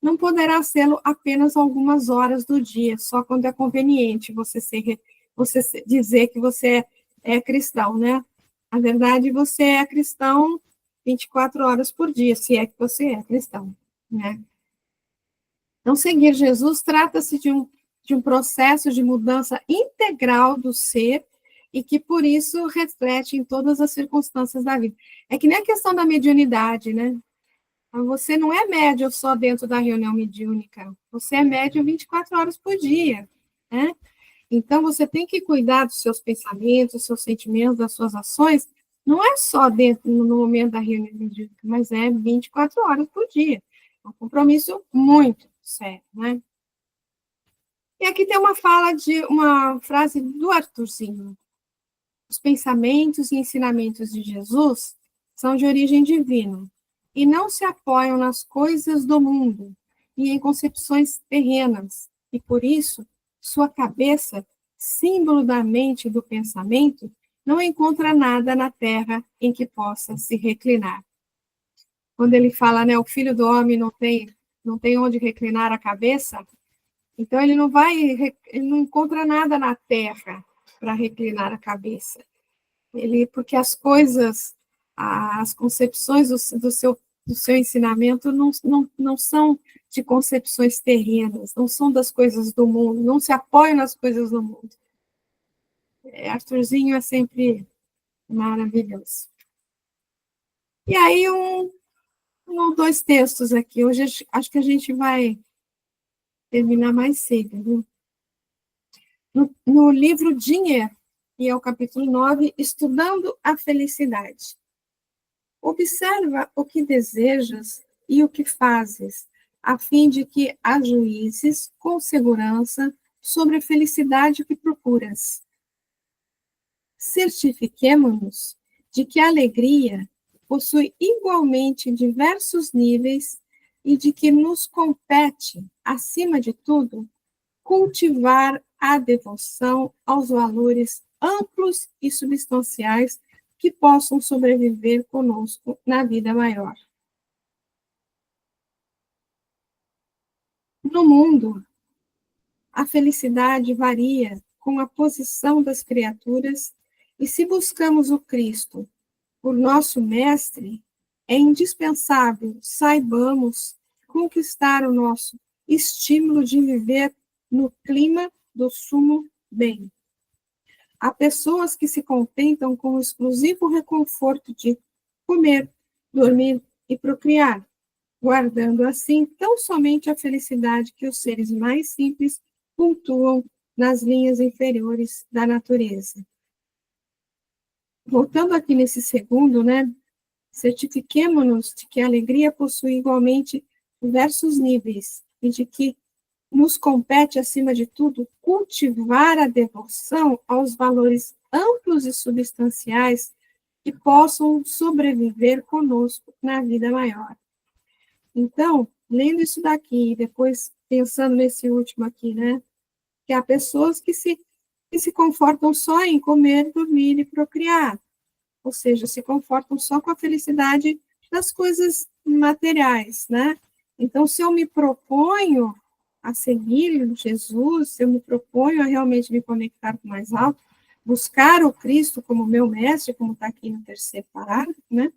A: não poderá sê-lo apenas algumas horas do dia, só quando é conveniente você dizer que você é cristão, né? Na verdade, você é cristão 24 horas por dia, se é que você é cristão, né? Então, seguir Jesus trata-se de um processo de mudança integral do ser e que, por isso, reflete em todas as circunstâncias da vida. É que nem a questão da mediunidade, né? Você não é médium só dentro da reunião mediúnica, você é médium 24 horas por dia, né? Então, você tem que cuidar dos seus pensamentos, dos seus sentimentos, das suas ações, não é só dentro no momento da reunião mediúnica, mas é 24 horas por dia. É um compromisso muito sério, né? E aqui tem uma frase do Arthurzinho. Os pensamentos e ensinamentos de Jesus são de origem divina e não se apoiam nas coisas do mundo e em concepções terrenas, e por isso sua cabeça, símbolo da mente e do pensamento, não encontra nada na terra em que possa se reclinar. Quando ele fala, né, o filho do homem não tem onde reclinar a cabeça, então ele não encontra nada na terra para reclinar a cabeça. Porque as coisas, as concepções do seu ensinamento não são de concepções terrenas, não são das coisas do mundo, não se apoiam nas coisas do mundo. Arthurzinho é sempre maravilhoso. E aí, um ou dois textos aqui. Hoje acho que a gente vai terminar mais cedo, viu? No livro Dinheiro, que é o capítulo 9, Estudando a Felicidade. Observa o que desejas e o que fazes, a fim de que ajuizes com segurança sobre a felicidade que procuras. Certifiquemo-nos de que a alegria possui igualmente diversos níveis e de que nos compete, acima de tudo, cultivar a devoção aos valores amplos e substanciais que possam sobreviver conosco na vida maior. No mundo, a felicidade varia com a posição das criaturas e se buscamos o Cristo por nosso mestre, é indispensável saibamos conquistar o nosso estímulo de viver no clima do sumo bem. Há pessoas que se contentam com o exclusivo reconforto de comer, dormir e procriar, guardando assim tão somente a felicidade que os seres mais simples pontuam nas linhas inferiores da natureza. Voltando aqui nesse segundo, né? Certifiquemo-nos de que a alegria possui igualmente diversos níveis e de que nos compete, acima de tudo, cultivar a devoção aos valores amplos e substanciais que possam sobreviver conosco na vida maior. Então, lendo isso daqui e depois pensando nesse último aqui, né? Que há pessoas que se confortam só em comer, dormir e procriar, ou seja, se confortam só com a felicidade das coisas materiais, né? Então, se eu me proponho a seguir Jesus, se eu me proponho a realmente me conectar com o mais alto, buscar o Cristo como meu mestre, como está aqui no terceiro parágrafo, né?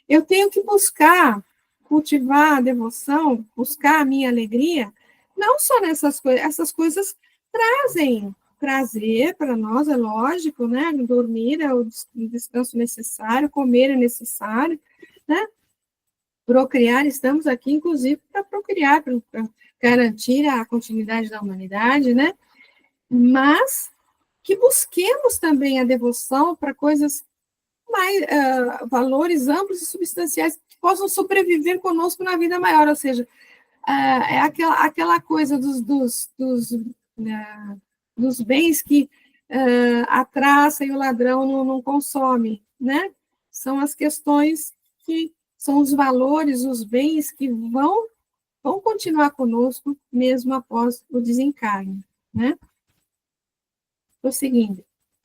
A: Eu tenho que buscar, cultivar a devoção, buscar a minha alegria, não só nessas coisas, essas coisas trazem prazer para nós, é lógico, né? Dormir é o descanso necessário, comer é necessário, né? Procriar, estamos aqui, inclusive, para procriar, para garantir a continuidade da humanidade, né? Mas que busquemos também a devoção para coisas mais, valores amplos e substanciais que possam sobreviver conosco na vida maior, ou seja, é aquela coisa dos bens que a traça e o ladrão não consomem, né? São as questões que são os valores, os bens que vão continuar conosco mesmo após o desencarne, né? Prosseguindo.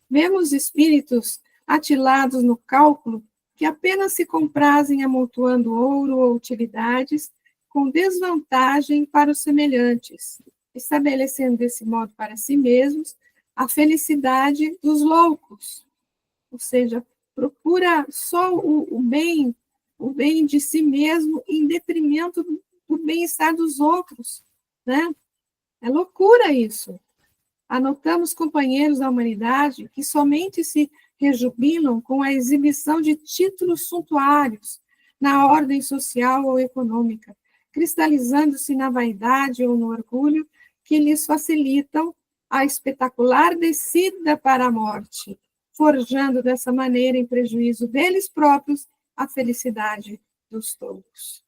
A: Vemos espíritos atilados no cálculo que apenas se comprazem amontoando ouro ou utilidades com desvantagem para os semelhantes, estabelecendo desse modo para si mesmos a felicidade dos loucos, ou seja, procura só o bem de si mesmo em detrimento do bem-estar dos outros, né? É loucura isso. Anotamos companheiros da humanidade que somente se rejubilam com a exibição de títulos suntuários na ordem social ou econômica, cristalizando-se na vaidade ou no orgulho que lhes facilitam a espetacular descida para a morte, forjando dessa maneira, em prejuízo deles próprios, a felicidade dos todos.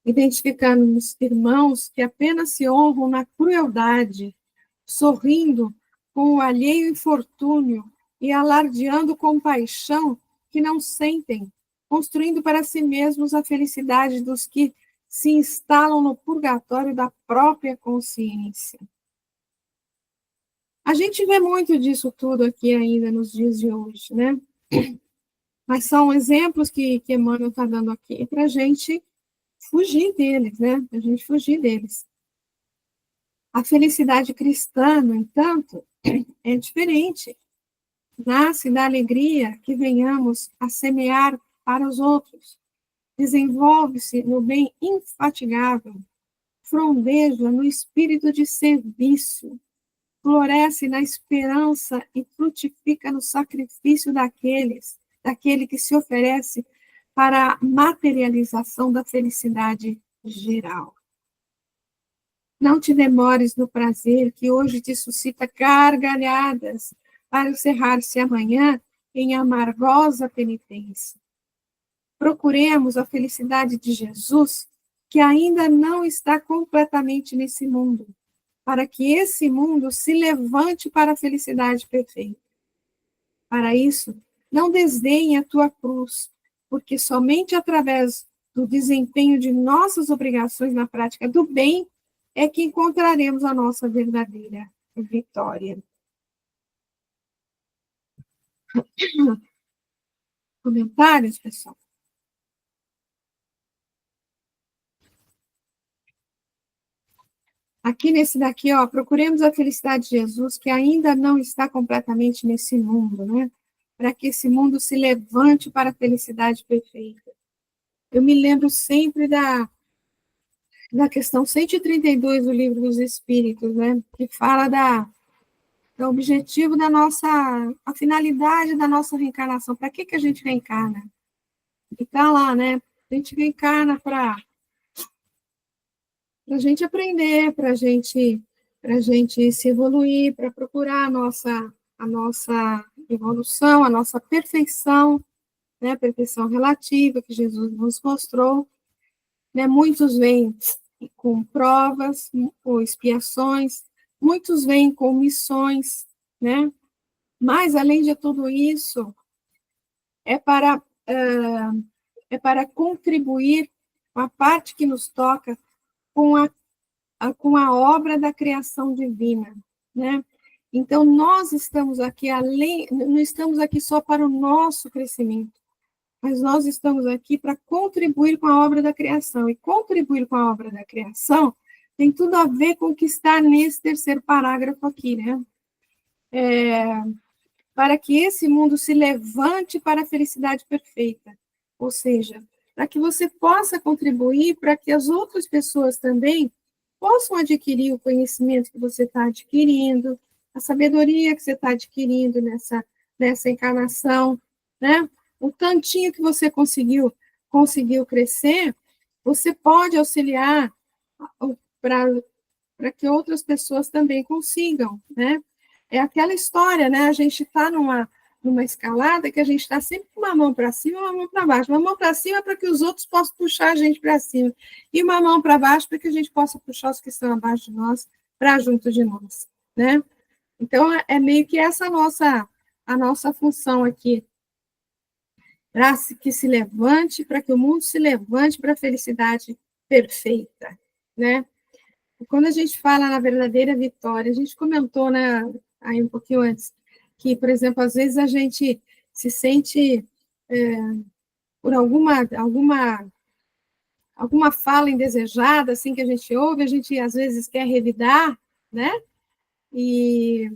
A: Identificamos irmãos que apenas se honram na crueldade, sorrindo com o alheio infortúnio e alardeando com paixão que não sentem, construindo para si mesmos a felicidade dos que se instalam no purgatório da própria consciência. A gente vê muito disso tudo aqui ainda nos dias de hoje, né? Mas são exemplos que Emmanuel está dando aqui para a gente fugir deles, né? Para a gente fugir deles. A felicidade cristã, no entanto, é diferente. Nasce da alegria que venhamos a semear para os outros. Desenvolve-se no bem infatigável, frondeja no espírito de serviço, floresce na esperança e frutifica no sacrifício daquele que se oferece para a materialização da felicidade geral. Não te demores no prazer que hoje te suscita gargalhadas para encerrar-se amanhã em amargosa penitência. Procuremos a felicidade de Jesus, que ainda não está completamente nesse mundo, para que esse mundo se levante para a felicidade perfeita. Para isso, não desdenhe a tua cruz, porque somente através do desempenho de nossas obrigações na prática do bem é que encontraremos a nossa verdadeira vitória. Comentários, pessoal? Aqui nesse daqui, ó, procuremos a felicidade de Jesus, que ainda não está completamente nesse mundo, né? Para que esse mundo se levante para a felicidade perfeita. Eu me lembro sempre da questão 132 do Livro dos Espíritos, né? Que fala do objetivo da nossa, a finalidade da nossa reencarnação. Para que a gente reencarna? E tá lá, né? A gente reencarna para a gente aprender, para a gente se evoluir, para procurar a nossa evolução, a nossa perfeição, né? Perfeição relativa que Jesus nos mostrou. Né? Muitos vêm com provas ou expiações, muitos vêm com missões, né? Mas, além de tudo isso, é para contribuir com a parte que nos toca com a obra da criação divina, né? Então, nós estamos aqui, não estamos aqui só para o nosso crescimento, mas nós estamos aqui para contribuir com a obra da criação. E contribuir com a obra da criação tem tudo a ver com o que está nesse terceiro parágrafo aqui, né? Para que esse mundo se levante para a felicidade perfeita. Ou seja, para que você possa contribuir para que as outras pessoas também possam adquirir o conhecimento que você está adquirindo, a sabedoria que você está adquirindo nessa encarnação, né? O tantinho que você conseguiu crescer, você pode auxiliar para que outras pessoas também consigam, né? É aquela história, né? A gente está numa escalada que a gente está sempre com uma mão para cima e uma mão para baixo. Uma mão para cima para que os outros possam puxar a gente para cima, e uma mão para baixo para que a gente possa puxar os que estão abaixo de nós para junto de nós, né? Então, é meio que essa a nossa função aqui, para que se levante, para que o mundo se levante para a felicidade perfeita, né? E quando a gente fala na verdadeira vitória, a gente comentou, né, aí um pouquinho antes, que, por exemplo, às vezes a gente se sente, por alguma fala indesejada, assim, que a gente ouve, a gente às vezes quer revidar, né? E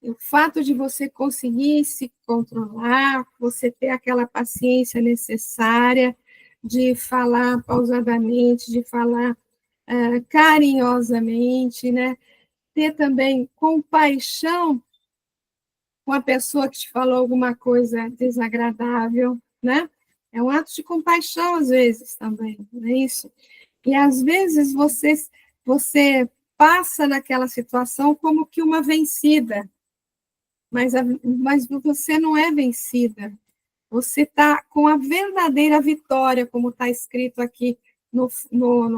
A: o fato de você conseguir se controlar, você ter aquela paciência necessária de falar pausadamente, de falar carinhosamente, né? Ter também compaixão com a pessoa que te falou alguma coisa desagradável, né? É um ato de compaixão, às vezes, também, não é isso? E, às vezes, você passa naquela situação como que uma vencida, mas você não é vencida. Você está com a verdadeira vitória, como está escrito aqui no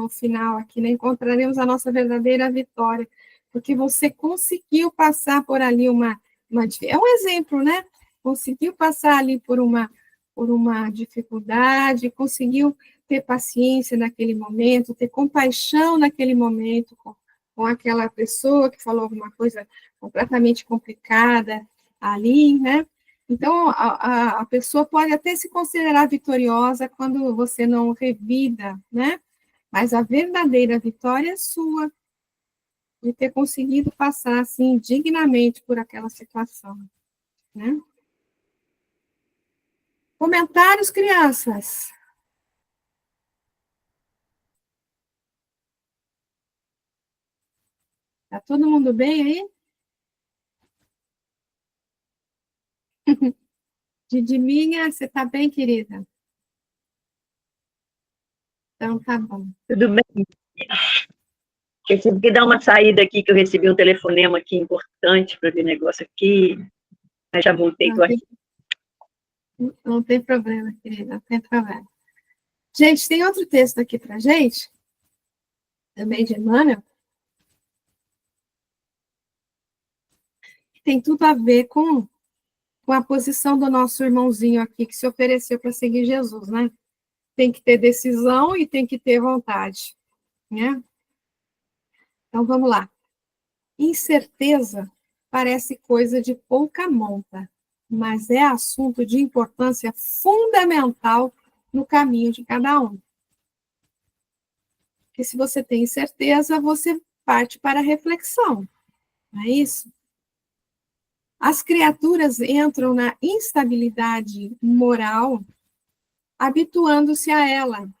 A: final, aqui, né? Encontraremos a nossa verdadeira vitória, porque você conseguiu passar por ali é um exemplo, né? Conseguiu passar ali por uma dificuldade, conseguiu ter paciência naquele momento, ter compaixão naquele momento com aquela pessoa que falou alguma coisa completamente complicada ali, né? Então, a pessoa pode até se considerar vitoriosa quando você não revida, né? Mas a verdadeira vitória é sua, de ter conseguido passar, assim, dignamente por aquela situação, né? Comentários, crianças? Tá todo mundo bem aí? Didiminha, você tá bem, querida? Então, tá bom.
C: Tudo bem. Eu tive que dar uma saída aqui, que eu recebi um telefonema aqui importante para ver negócio aqui, mas já voltei, estou aqui.
A: Não tem problema, querida, não tem problema. Gente, tem outro texto aqui para gente, também de Emmanuel, que tem tudo a ver com a posição do nosso irmãozinho aqui, que se ofereceu para seguir Jesus, né? Tem que ter decisão e tem que ter vontade, né? Então, vamos lá. Incerteza parece coisa de pouca monta, mas é assunto de importância fundamental no caminho de cada um. Porque se você tem certeza, você parte para a reflexão, não é isso? As criaturas entram na instabilidade moral, habituando-se a ela,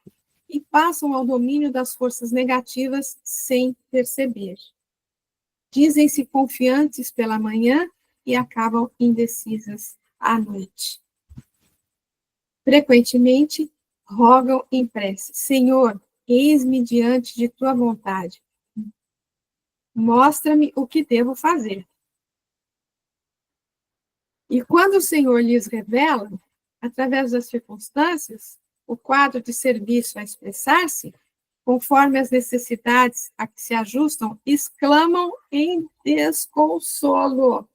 A: e passam ao domínio das forças negativas sem perceber. Dizem-se confiantes pela manhã e acabam indecisas à noite. Frequentemente, rogam em prece: Senhor, eis-me diante de tua vontade. Mostra-me o que devo fazer. E quando o Senhor lhes revela, através das circunstâncias, o quadro de serviço a expressar-se, conforme as necessidades a que se ajustam, exclamam em desconsolo: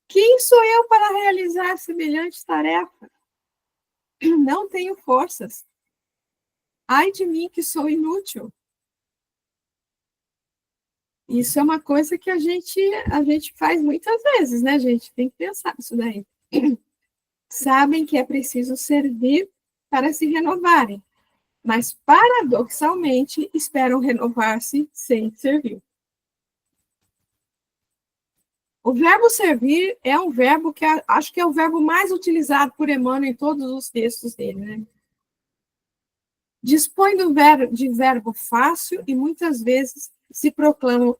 A: quem sou eu para realizar semelhante tarefa? Não tenho forças. Ai de mim que sou inútil. Isso é uma coisa que a gente faz muitas vezes, né, gente? Tem que pensar nisso daí. Sabem que é preciso servir para se renovarem, mas, paradoxalmente, esperam renovar-se sem servir. O verbo servir é um verbo que acho que é o verbo mais utilizado por Emmanuel em todos os textos dele, né? Dispõe de verbo fácil e muitas vezes se proclamam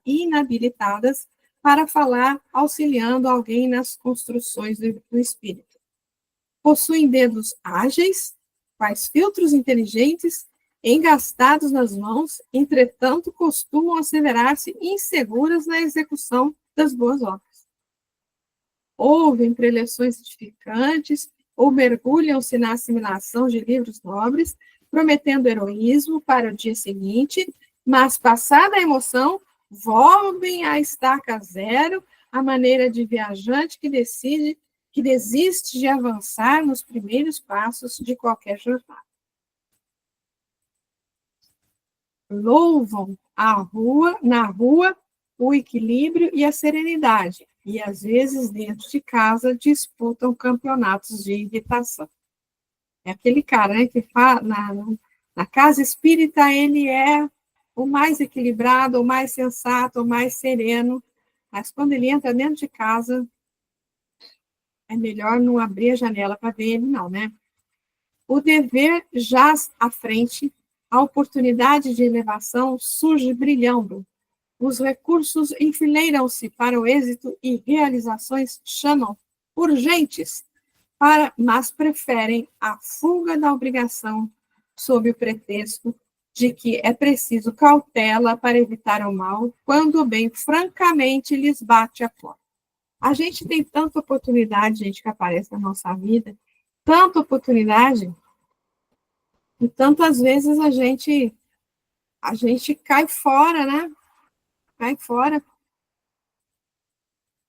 A: inabilitadas para falar, auxiliando alguém nas construções do espírito. Possuem dedos ágeis, quais filtros inteligentes, engastados nas mãos, entretanto, costumam asseverar-se inseguras na execução das boas obras. ouvem preleções edificantes ou mergulham-se na assimilação de livros nobres, prometendo heroísmo para o dia seguinte, mas, passada a emoção, volvem à estaca zero, a maneira de viajante que desiste de avançar nos primeiros passos de qualquer jornada. Louvam na rua o equilíbrio e a serenidade, e às vezes dentro de casa disputam campeonatos de irritação. É aquele cara, né, que fala, na casa espírita ele é o mais equilibrado, o mais sensato, o mais sereno, mas quando ele entra dentro de casa, é melhor não abrir a janela para ver ele, não, né? O dever jaz à frente, a oportunidade de elevação surge brilhando, os recursos enfileiram-se para o êxito e realizações chamam urgentes, mas preferem a fuga da obrigação sob o pretexto de que é preciso cautela para evitar o mal, quando o bem francamente lhes bate a porta. A gente tem tanta oportunidade, gente, que aparece na nossa vida, tanta oportunidade, e tantas vezes a gente cai fora, né? Cai fora,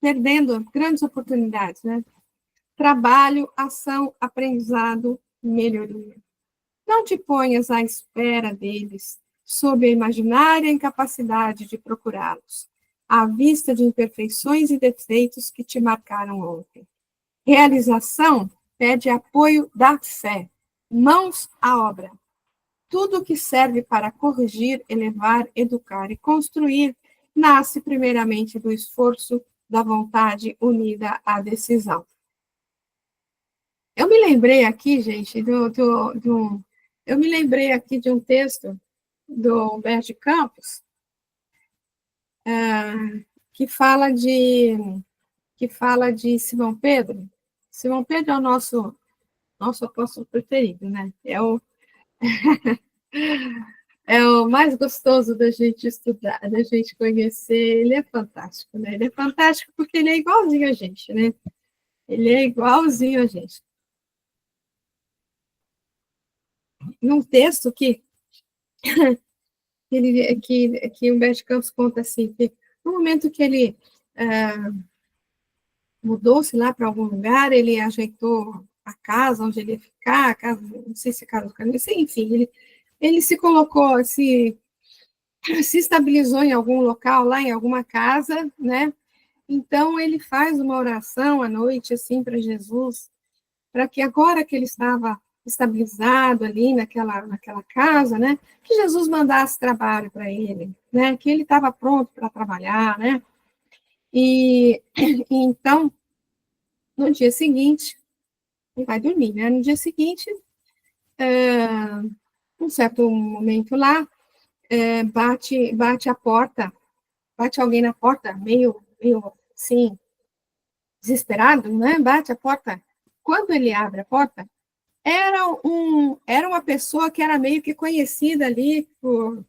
A: perdendo grandes oportunidades, né? Trabalho, ação, aprendizado, melhoria. Não te ponhas à espera deles, sob a imaginária incapacidade de procurá-los, à vista de imperfeições e defeitos que te marcaram ontem. Realização pede apoio da fé, mãos à obra. Tudo que serve para corrigir, elevar, educar e construir nasce primeiramente do esforço da vontade unida à decisão. Eu me lembrei aqui, gente, eu me lembrei aqui de um texto do Humberto de Campos, que fala de Simão Pedro. Simão Pedro é o nosso apóstolo preferido, né? É o mais gostoso da gente estudar, da gente conhecer. Ele é fantástico, né? Ele é fantástico porque ele é igualzinho a gente, né? Ele é igualzinho a gente. Num texto que Humberto Campos conta assim, que no momento que ele mudou-se lá para algum lugar, ele ajeitou a casa onde ele ia ficar, a casa, não sei se a casa do caminho, enfim, ele se colocou, se estabilizou em algum local lá, em alguma casa, né? Então ele faz uma oração à noite assim para Jesus, para que agora que ele estava estabilizado ali naquela casa, né, que Jesus mandasse trabalho para ele, né, que ele estava pronto para trabalhar, né, e então, no dia seguinte, ele vai dormir, né, no dia seguinte, um certo momento lá, bate a porta, bate alguém na porta, meio assim, desesperado, né, bate a porta. Quando ele abre a porta, era uma pessoa que era meio que conhecida ali por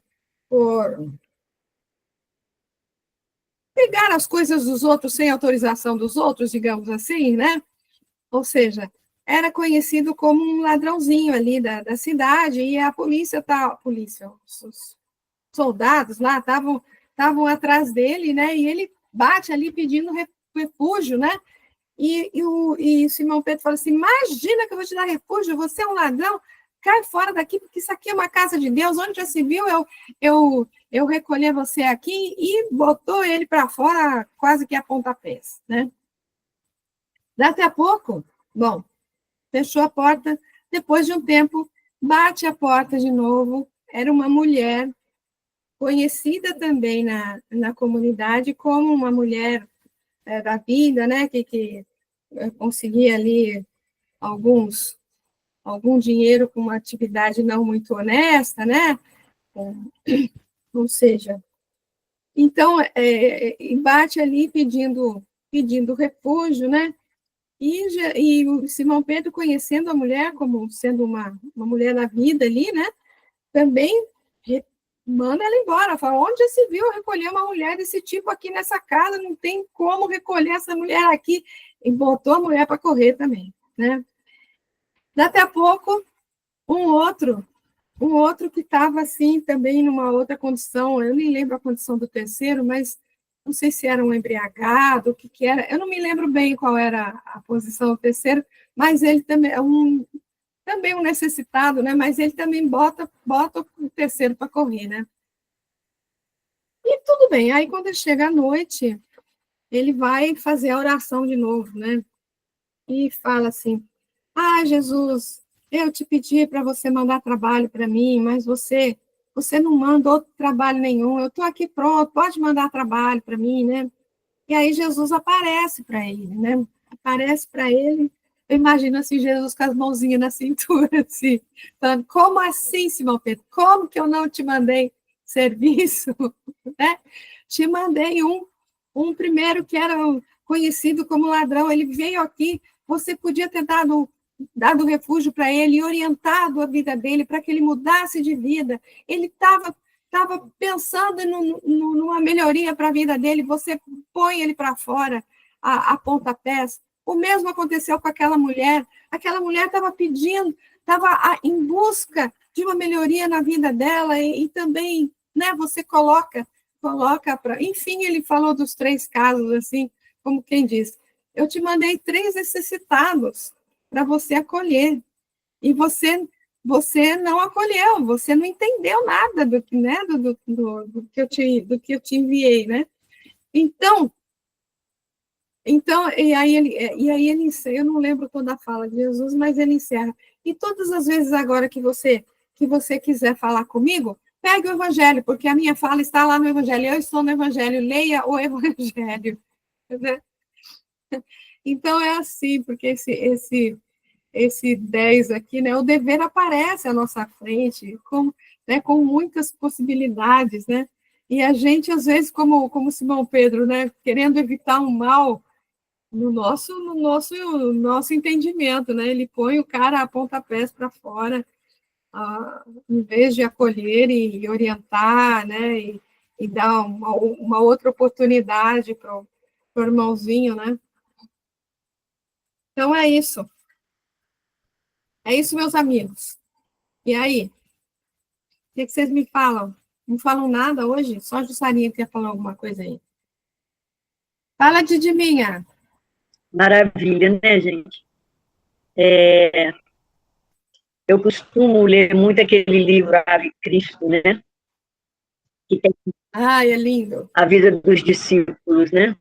A: pegar as coisas dos outros sem autorização dos outros, digamos assim, né? Ou seja, era conhecido como um ladrãozinho ali da cidade, e a polícia, os soldados lá estavam atrás dele, né? E ele bate ali pedindo refúgio, né? E Simão Pedro fala assim, imagina que eu vou te dar refúgio, você é um ladrão, cai fora daqui, porque isso aqui é uma casa de Deus, onde já se viu eu recolher você aqui, e botou ele para fora quase que a pontapés, né? Daqui a pouco, bom, fechou a porta, depois de um tempo, bate a porta de novo, era uma mulher, conhecida também na comunidade como uma mulher da vida, né, que conseguia ali algum dinheiro com uma atividade não muito honesta, né, ou seja, então, bate ali pedindo refúgio, né, e o Simão Pedro, conhecendo a mulher como sendo uma mulher da vida ali, né, também manda ela embora. Fala, onde já se viu recolher uma mulher desse tipo aqui nessa casa? Não tem como recolher essa mulher aqui. E botou a mulher para correr também, né? Daqui a pouco, um outro que estava assim também numa outra condição, eu nem lembro a condição do terceiro, mas não sei se era um embriagado, o que que era, eu não me lembro bem qual era a posição do terceiro, mas ele também é também um necessitado, né? Mas ele também bota o terceiro para correr, né? E tudo bem, aí quando ele chega à noite, ele vai fazer a oração de novo, né? E fala assim: ah, Jesus, eu te pedi para você mandar trabalho para mim, mas você não manda outro trabalho nenhum. Eu estou aqui pronto, pode mandar trabalho para mim, né? E aí Jesus aparece para ele, né? Aparece para ele. Eu imagino assim, Jesus com as mãozinhas na cintura, assim, falando, como assim, Simão Pedro? Como que eu não te mandei serviço? Né? Te mandei um primeiro que era conhecido como ladrão, ele veio aqui, você podia ter dado refúgio para ele e orientado a vida dele para que ele mudasse de vida. Ele estava pensando numa melhoria para a vida dele, você põe ele para fora a pontapés. O mesmo aconteceu com aquela mulher estava pedindo, estava em busca de uma melhoria na vida dela e também, né, você coloca para... Enfim, ele falou dos 3 casos, assim, como quem diz, eu te mandei 3 necessitados para você acolher, e você não acolheu, você não entendeu nada do que, né, do que eu te enviei, né? Então, e aí ele encerra, eu não lembro toda a fala de Jesus, mas ele encerra. E todas as vezes agora que você quiser falar comigo, pegue o Evangelho, porque a minha fala está lá no Evangelho, eu estou no Evangelho, leia o Evangelho. Né? Então é assim, porque esse 10 aqui, né, o dever aparece à nossa frente, com muitas possibilidades, né? E a gente, às vezes, como Simão Pedro, né, querendo evitar um mal no nosso entendimento, né? Ele põe o cara a pontapés para fora, em vez de acolher e orientar, né? E dar uma outra oportunidade para o irmãozinho, né? Então é isso. É isso, meus amigos. E aí? O que vocês me falam? Não falam nada hoje? Só a Jussarinha quer falar alguma coisa aí. Fala, Didiminha.
C: Maravilha, né, gente? Eu costumo ler muito aquele livro Ave Cristo, né? Que tem
A: Ai, é lindo.
C: a vida dos discípulos, né?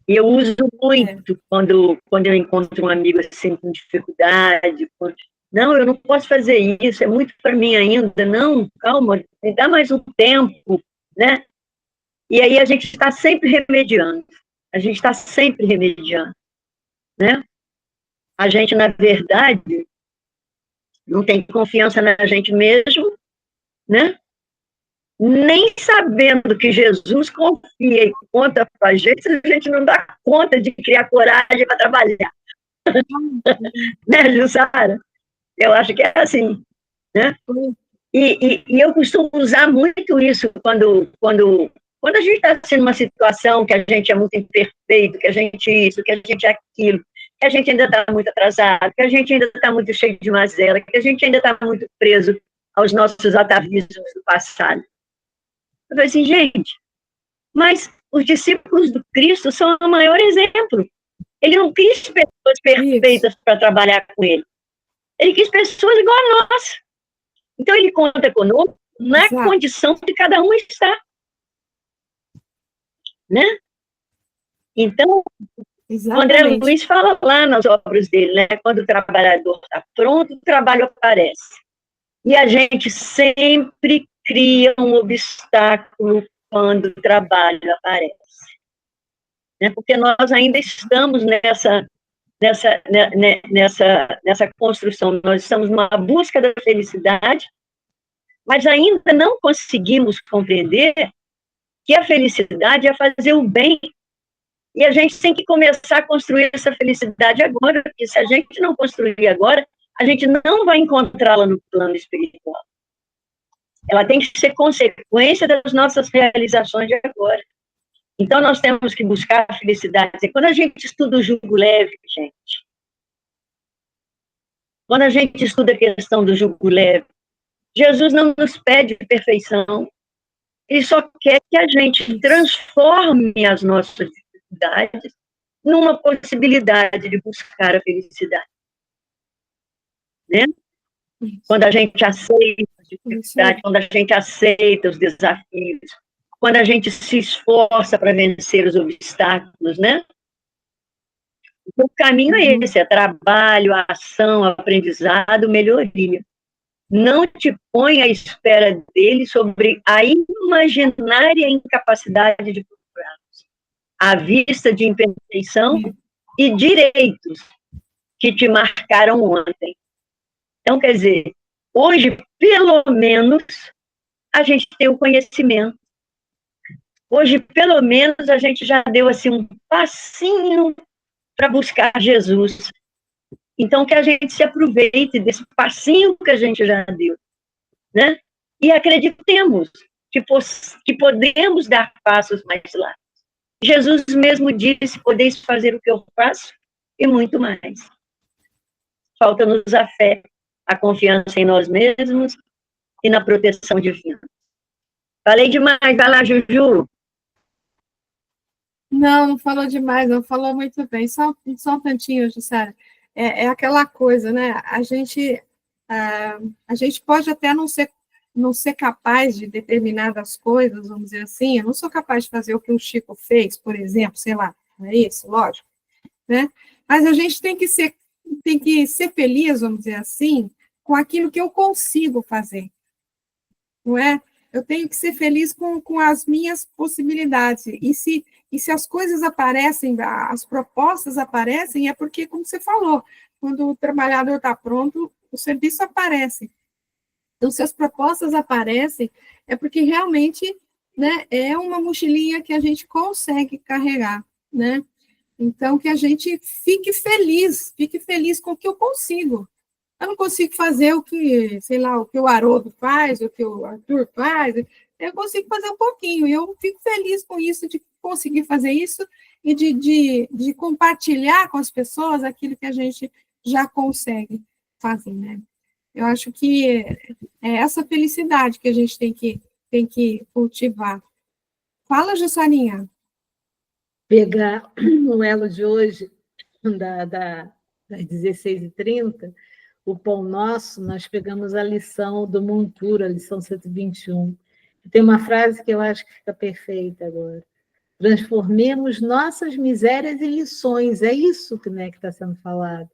C: E eu uso muito quando eu encontro um amigo assim com dificuldade. Não, eu não posso fazer isso, é muito para mim ainda. Não, calma, me dá mais um tempo, né? E aí a gente está sempre remediando. A gente está sempre remediando, né? A gente, na verdade, não tem confiança na gente mesmo, né? Nem sabendo que Jesus confia e conta para a gente não dá conta de criar coragem para trabalhar. Né, Jussara? Eu acho que é assim, né? E eu costumo usar muito isso quando a gente está assim, numa situação que a gente é muito imperfeito, que a gente isso, que a gente é aquilo, que a gente ainda está muito atrasado, que a gente ainda está muito cheio de mazela, que a gente ainda está muito preso aos nossos atavismos do passado. Eu falei assim, gente, mas os discípulos do Cristo são o maior exemplo. Ele não quis pessoas perfeitas para trabalhar com ele. Ele quis pessoas igual a nós. Então, ele conta conosco na condição que cada um está. Né? Então, o André Luiz fala lá nas obras dele, né? Quando o trabalhador está pronto, o trabalho aparece. E a gente sempre cria um obstáculo quando o trabalho aparece. Né? Porque nós ainda estamos nessa construção, nós estamos numa busca da felicidade, mas ainda não conseguimos compreender que a felicidade é fazer o bem. E a gente tem que começar a construir essa felicidade agora, porque se a gente não construir agora, a gente não vai encontrá-la no plano espiritual. ela tem que ser consequência das nossas realizações de agora. Então, nós temos que buscar a felicidade. E quando a gente estuda o jugo leve, gente, quando a gente estuda a questão do jugo leve, Jesus não nos pede perfeição, ele só quer que a gente transforme as nossas dificuldades numa possibilidade de buscar a felicidade. Né? Quando a gente aceita as dificuldades, quando a gente aceita os desafios, quando a gente se esforça para vencer os obstáculos, né? O caminho é esse, é trabalho, ação, aprendizado, melhoria. Não te põe à espera dele sobre a imaginária incapacidade de procurá-los, à vista de imperfeição e direitos que te marcaram ontem. Então, quer dizer, hoje, pelo menos, a gente tem o conhecimento. Hoje, pelo menos, a gente já deu assim um passinho para buscar Jesus. Então, que a gente se aproveite desse passinho que a gente já deu, né? E acreditemos que podemos dar passos mais largos. Jesus mesmo disse, podeis fazer o que eu faço e muito mais. Falta-nos a fé, a confiança em nós mesmos e na proteção divina. Falei demais, vai lá, Juju.
A: Não falou demais, não falou muito bem. Só um tantinho, Jussara. É aquela coisa, né? A gente pode até não ser capaz de determinadas coisas, vamos dizer assim. Eu não sou capaz de fazer o que o Chico fez, por exemplo, sei lá, não é isso? Lógico, né? Mas a gente tem que ser feliz, vamos dizer assim, com aquilo que eu consigo fazer, não é? Eu tenho que ser feliz com as minhas possibilidades. E se as coisas aparecem, as propostas aparecem, é porque, como você falou, quando o trabalhador está pronto, o serviço aparece. Então, se as propostas aparecem, é porque realmente, né, é uma mochilinha que a gente consegue carregar, né? Então, que a gente fique feliz com o que eu consigo. Eu não consigo fazer o que, sei lá, o que o Haroldo faz, o que o Arthur faz, eu consigo fazer um pouquinho, e eu fico feliz com isso, de conseguir fazer isso, e de compartilhar com as pessoas aquilo que a gente já consegue fazer, né? Eu acho que é essa felicidade que a gente tem que cultivar. Fala, Jussarinha.
B: Pegar o elo de hoje, das 16h30, o Pão Nosso, nós pegamos a lição do Monturo, a lição 121. Tem uma frase que eu acho que fica perfeita agora. Transformemos nossas misérias em lições. É isso que está sendo falado.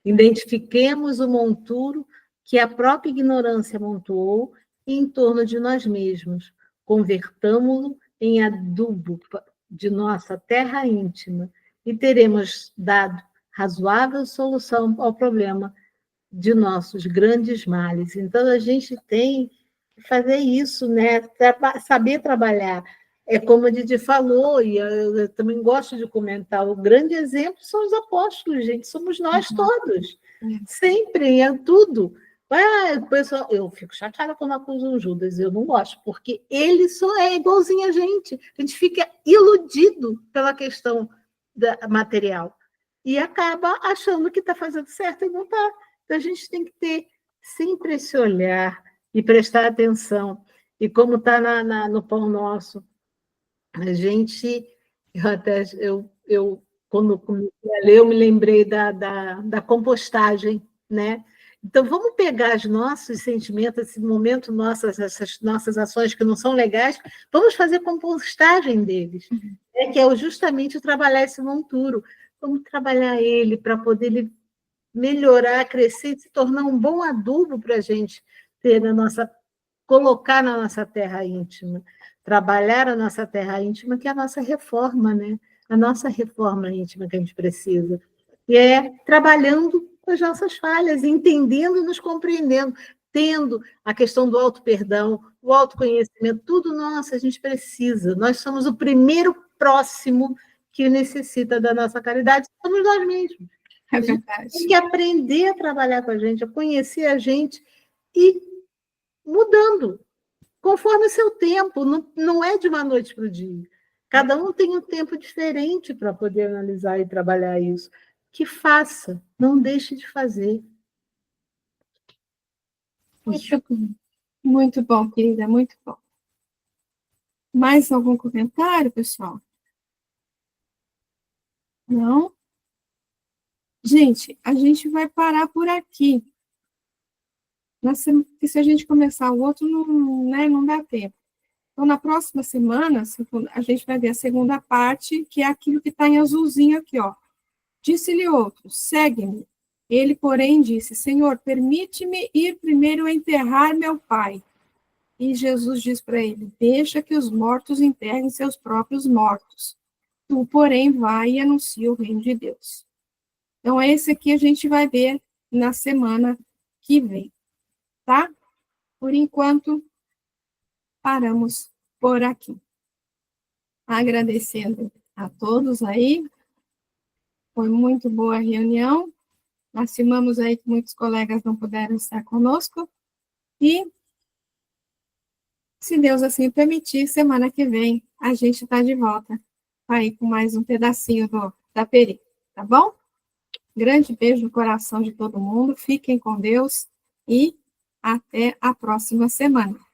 B: Identifiquemos o monturo que a própria ignorância amontoou em torno de nós mesmos. Convertamo-lo em adubo de nossa terra íntima e teremos dado razoável solução ao problema de nossos grandes males. Então, a gente tem que fazer isso, né? Saber trabalhar. É como a Didi falou, e eu também gosto de comentar, o grande exemplo são os apóstolos, gente, somos nós todos. Sempre, é tudo. Pessoal, eu fico chateada quando acusam Judas, eu não gosto, porque ele só é igualzinho a gente fica iludido pela questão material e acaba achando que está fazendo certo e não está. Então, a gente tem que ter sempre esse olhar e prestar atenção. E como está no Pão Nosso, a gente... Quando comecei a ler, eu me lembrei da compostagem, né? Então, vamos pegar os nossos sentimentos, esse momento, essas nossas ações que não são legais, vamos fazer compostagem deles, né? Que é justamente trabalhar esse monturo. Vamos trabalhar ele para poder melhorar, crescer, se tornar um bom adubo para a gente ter colocar na nossa terra íntima, trabalhar a nossa terra íntima, que é a nossa reforma, né? A nossa reforma íntima que a gente precisa. E é trabalhando com as nossas falhas, entendendo e nos compreendendo, tendo a questão do auto-perdão, o autoconhecimento, tudo nosso a gente precisa. Nós somos o primeiro próximo que necessita da nossa caridade, somos nós mesmos.
A: É verdade.
B: Tem que aprender a trabalhar com a gente, a conhecer a gente e mudando. conforme o seu tempo, não é de uma noite para o dia. Cada um tem um tempo diferente para poder analisar e trabalhar isso. Que faça, não deixe de fazer.
A: Muito bom, querida, muito bom. Mais algum comentário, pessoal? Não? Gente, a gente vai parar por aqui. Porque se a gente começar o outro, não, né, não dá tempo. Então, na próxima semana, a gente vai ver a segunda parte, que é aquilo que está em azulzinho aqui, ó. Disse-lhe outro, segue-me. Ele, porém, disse, Senhor, permite-me ir primeiro enterrar meu pai. E Jesus diz para ele, deixa que os mortos enterrem seus próprios mortos. Tu, porém, vai e anuncia o reino de Deus. Então, esse aqui a gente vai ver na semana que vem, tá? Por enquanto, paramos por aqui. Agradecendo a todos aí. Foi muito boa a reunião. Nós estimamos aí que muitos colegas não puderam estar conosco. E, se Deus assim permitir, semana que vem a gente está de volta aí com mais um pedacinho da Peri, tá bom? Grande beijo no coração de todo mundo. Fiquem com Deus e até a próxima semana.